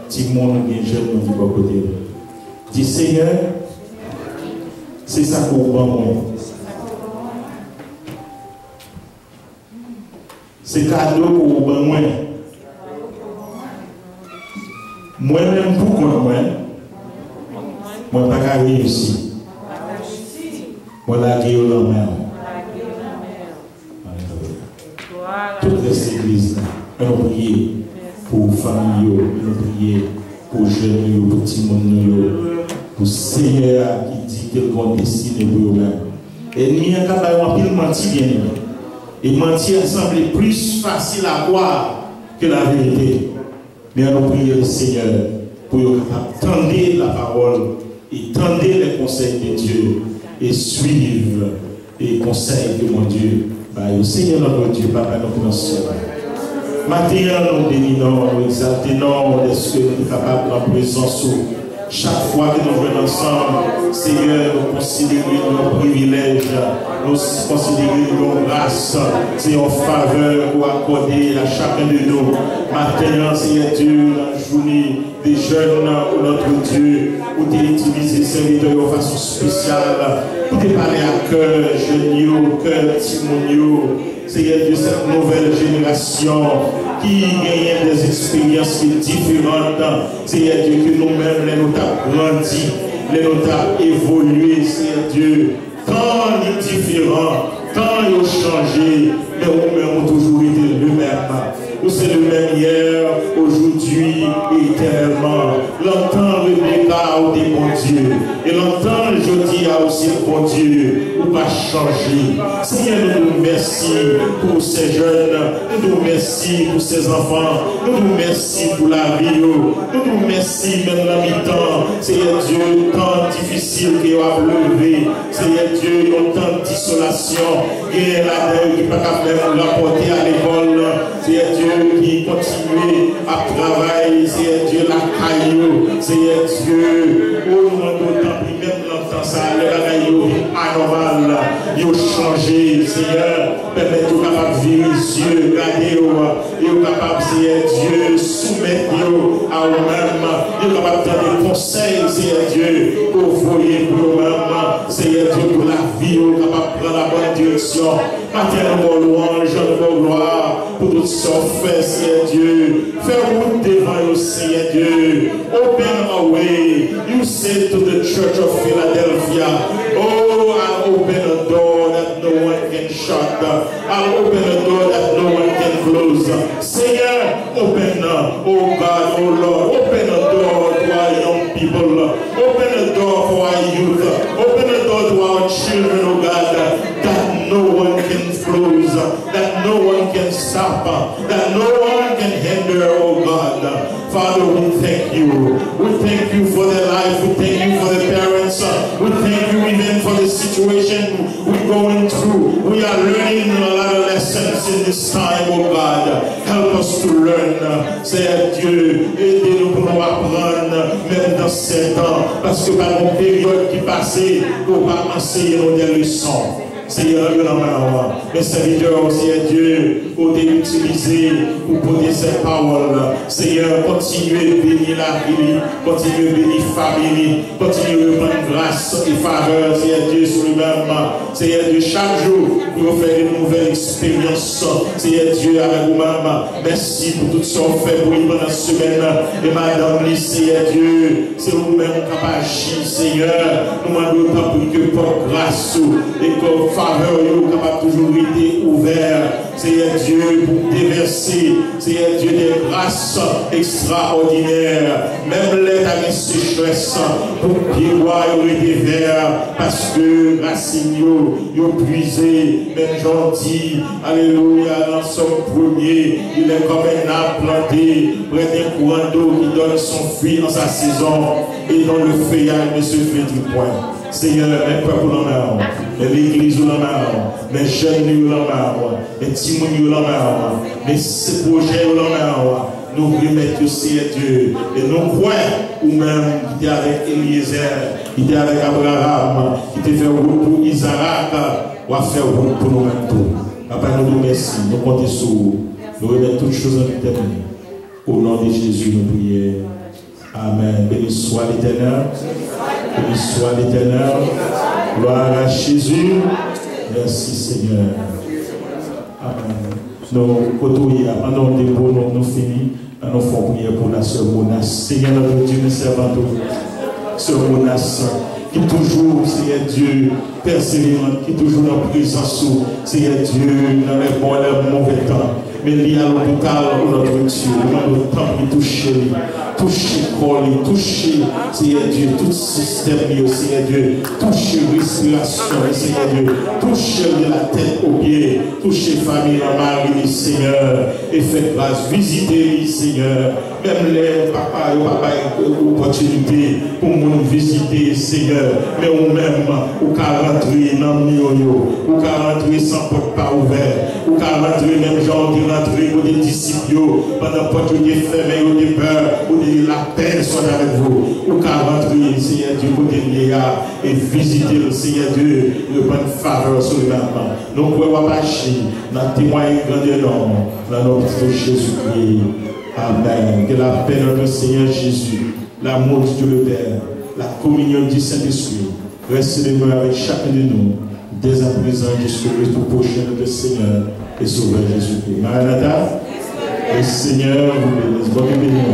petit monde qui est jeune qui est côté. Dis Seigneur, c'est ça pour moi. C'est cadeau pour moi. Moi-même pour moi. Moi, je ne peux pas réussir. Moi, je suis la main. Toute cette église, nous prions pour les familles, nous prions pour les jeunes, pour les petits monde, pour le Seigneur qui dit qu'il va destiner pour eux-mêmes. Et nous avons capable de mentir bien. Et mentir semble plus facile à croire que la vérité. Mais nous prions le Seigneur pour tendre la parole. Et tendez les conseils de Dieu et suivre les conseils de mon Dieu. Au Seigneur notre Dieu, Papa, nous commençons. Maintenant, nous bénissons, nous exaltons, est-ce que nous sommes capables de la présence. Chaque fois que nous venons ensemble, Seigneur, nous considérons nos privilèges, nous considérons nos grâces, c'est en faveur pour accorder à chacun de nous. Maintenant, Seigneur Dieu, la journée des jeunes ou notre Dieu, pour utiliser ces serviteurs de façon spéciale, pour te parler à cœur, jeunes, cœur, timonio, Seigneur Dieu, cette nouvelle génération qui gagne des expériences différentes, Seigneur Dieu, que nous-mêmes, les nous avons grandi, les nous avons évolué, Seigneur Dieu, tant les différents, tant ils ont changé, mais nous-mêmes ont toujours été le même. Nous c'est le même hier, aujourd'hui et éternellement. Longtemps Rebecca a été bon Dieu. Et longtemps je dis à aussi bon Dieu, ou pas changer. Seigneur, nous nous remercions pour ces jeunes, nous nous remercions pour ces enfants, nous nous remercions pour la vie, nous nous remercions même la mi-temps. Seigneur Dieu, tant difficile qu'il a levé. Seigneur Dieu, il y a tant d'isolation. Il y a la terre qui ne peut pas même rapporter à l'école. Seigneur Dieu, qui continue à travailler, Seigneur Dieu, la caillou, Seigneur Dieu, au nom d'autant plus même longtemps, ça le caillou anormal, il a changé, Seigneur, permettez-nous capable de vivre les yeux, regardez-vous, il est capable, Seigneur Dieu, soumettre à vous-même, il est capable de donner des conseils, Seigneur Dieu, pour vous voyez pour vous-même, Seigneur Dieu, pour la vie, il est capable de prendre la bonne direction. Maintenant, louange, nos gloire, pour tout ce qu'on fait, Seigneur Dieu. Fais route devant nous, Seigneur Dieu. Open a way. You said to the church of Philadelphia, oh, I'll open a door that no one can shut. I'll open a door that no one can close. Seigneur, open, oh God, oh Lord, open a door to our young people. Open a door for our youth. Open a door to our children, oh God, that no one can close, that no one can stop, that no one can hinder, oh God. Father, we thank you. We thank you for their life. We thank you for the this time, oh God. Help us to learn. Seigneur Dieu, aidez-nous pour nous apprendre, même dans ces temps, parce que par une période qui passait, pour pas enseigner nos des leçons. Seigneur, mes serviteurs, Seigneur Dieu, pour t'utiliser, pour porter ces paroles. Seigneur, continuez de bénir la vie, continuez de bénir la famille, continuez de prendre grâce et faveur, Seigneur Dieu, sur lui-même. Seigneur Dieu, chaque jour, pour faire une nouvelle expérience. Seigneur Dieu, avec vous-même, merci pour tout ce qu'on fait pour lui pendant la semaine. Et Madame, Seigneur Dieu, c'est vous-même qui avez agi, Seigneur. Nous demandons autant pour que pour grâce et comme faveur, nous capable toujours été ouvert, Seigneur Dieu, pour déverser, Seigneur Dieu, des grâces extraordinaires. Même l'aide à la sécheresse, pour que roi été vert, parce que racines, yo puisé, même gentil, alléluia, dans son premier, il est comme un arbre planté, près d'un courant d'eau qui donne son fruit en sa saison, et dans le feuillage ne se fait du point. Seigneur, les peuples en main, l'église en main, les jeunes en main, les timonies en main, les projets en main, nous remettons, Seigneur Dieu, et nous croyons, ou même qui était avec Eliezer, qui était avec Abraham, qui était fait route pour Isaac, ou à faire route pour nous-mêmes tout. Papa, nous nous remercions, nous comptons sur vous, nous remettons toutes choses en l'éternel. Au nom de Jésus, nous prions. Amen. Béni soit l'Éternel. Béni soit l'Éternel. Gloire à Jésus. Merci Seigneur. Amen. Nous côtoyons, pendant que nous finissons, nous faisons prière pour la sœur Monas. Seigneur notre Dieu, nous servons tous. Sœur Monas, qui toujours, Seigneur Dieu, persévérante, qui toujours dans la présence, Seigneur Dieu, dans les bons et les mauvais temps. Mais il y a l'hôpital où notre Dieu, notre temps qui touche lui. Toucher corps, toucher, Seigneur Dieu, tout système, Seigneur Dieu, toucher respiration, Seigneur Dieu, toucher de la tête aux pieds, toucher famille, la mari, Seigneur, et faites grâce, visitez, Seigneur, même les papas et opportunité pour nous visiter, Seigneur, mais ou même, ou qu'à rentrer dans le milieu, ou qu'à rentrer sans porte pas ouvert, ou qu'à rentrer même genre de rentrer pour des disciples, pendant que porte est fermée, ou des peurs, ou des la paix soit avec vous. Ou qu'à rentrer, Seigneur Dieu, côté de Léa et visiter le Seigneur Dieu, le bonne faveur sur le matin. Nous pouvons marcher dans le témoin grand nom, dans notre Jésus-Christ. Amen. Que la paix de notre Seigneur Jésus, l'amour de Dieu le Père, la communion du Saint-Esprit, reste demeure avec chacun de nous, dès à présent jusqu'au retour prochain de notre Seigneur et Sauveur Jésus-Christ. Maranatha, le Seigneur vous bénisse. Bonne bénédiction.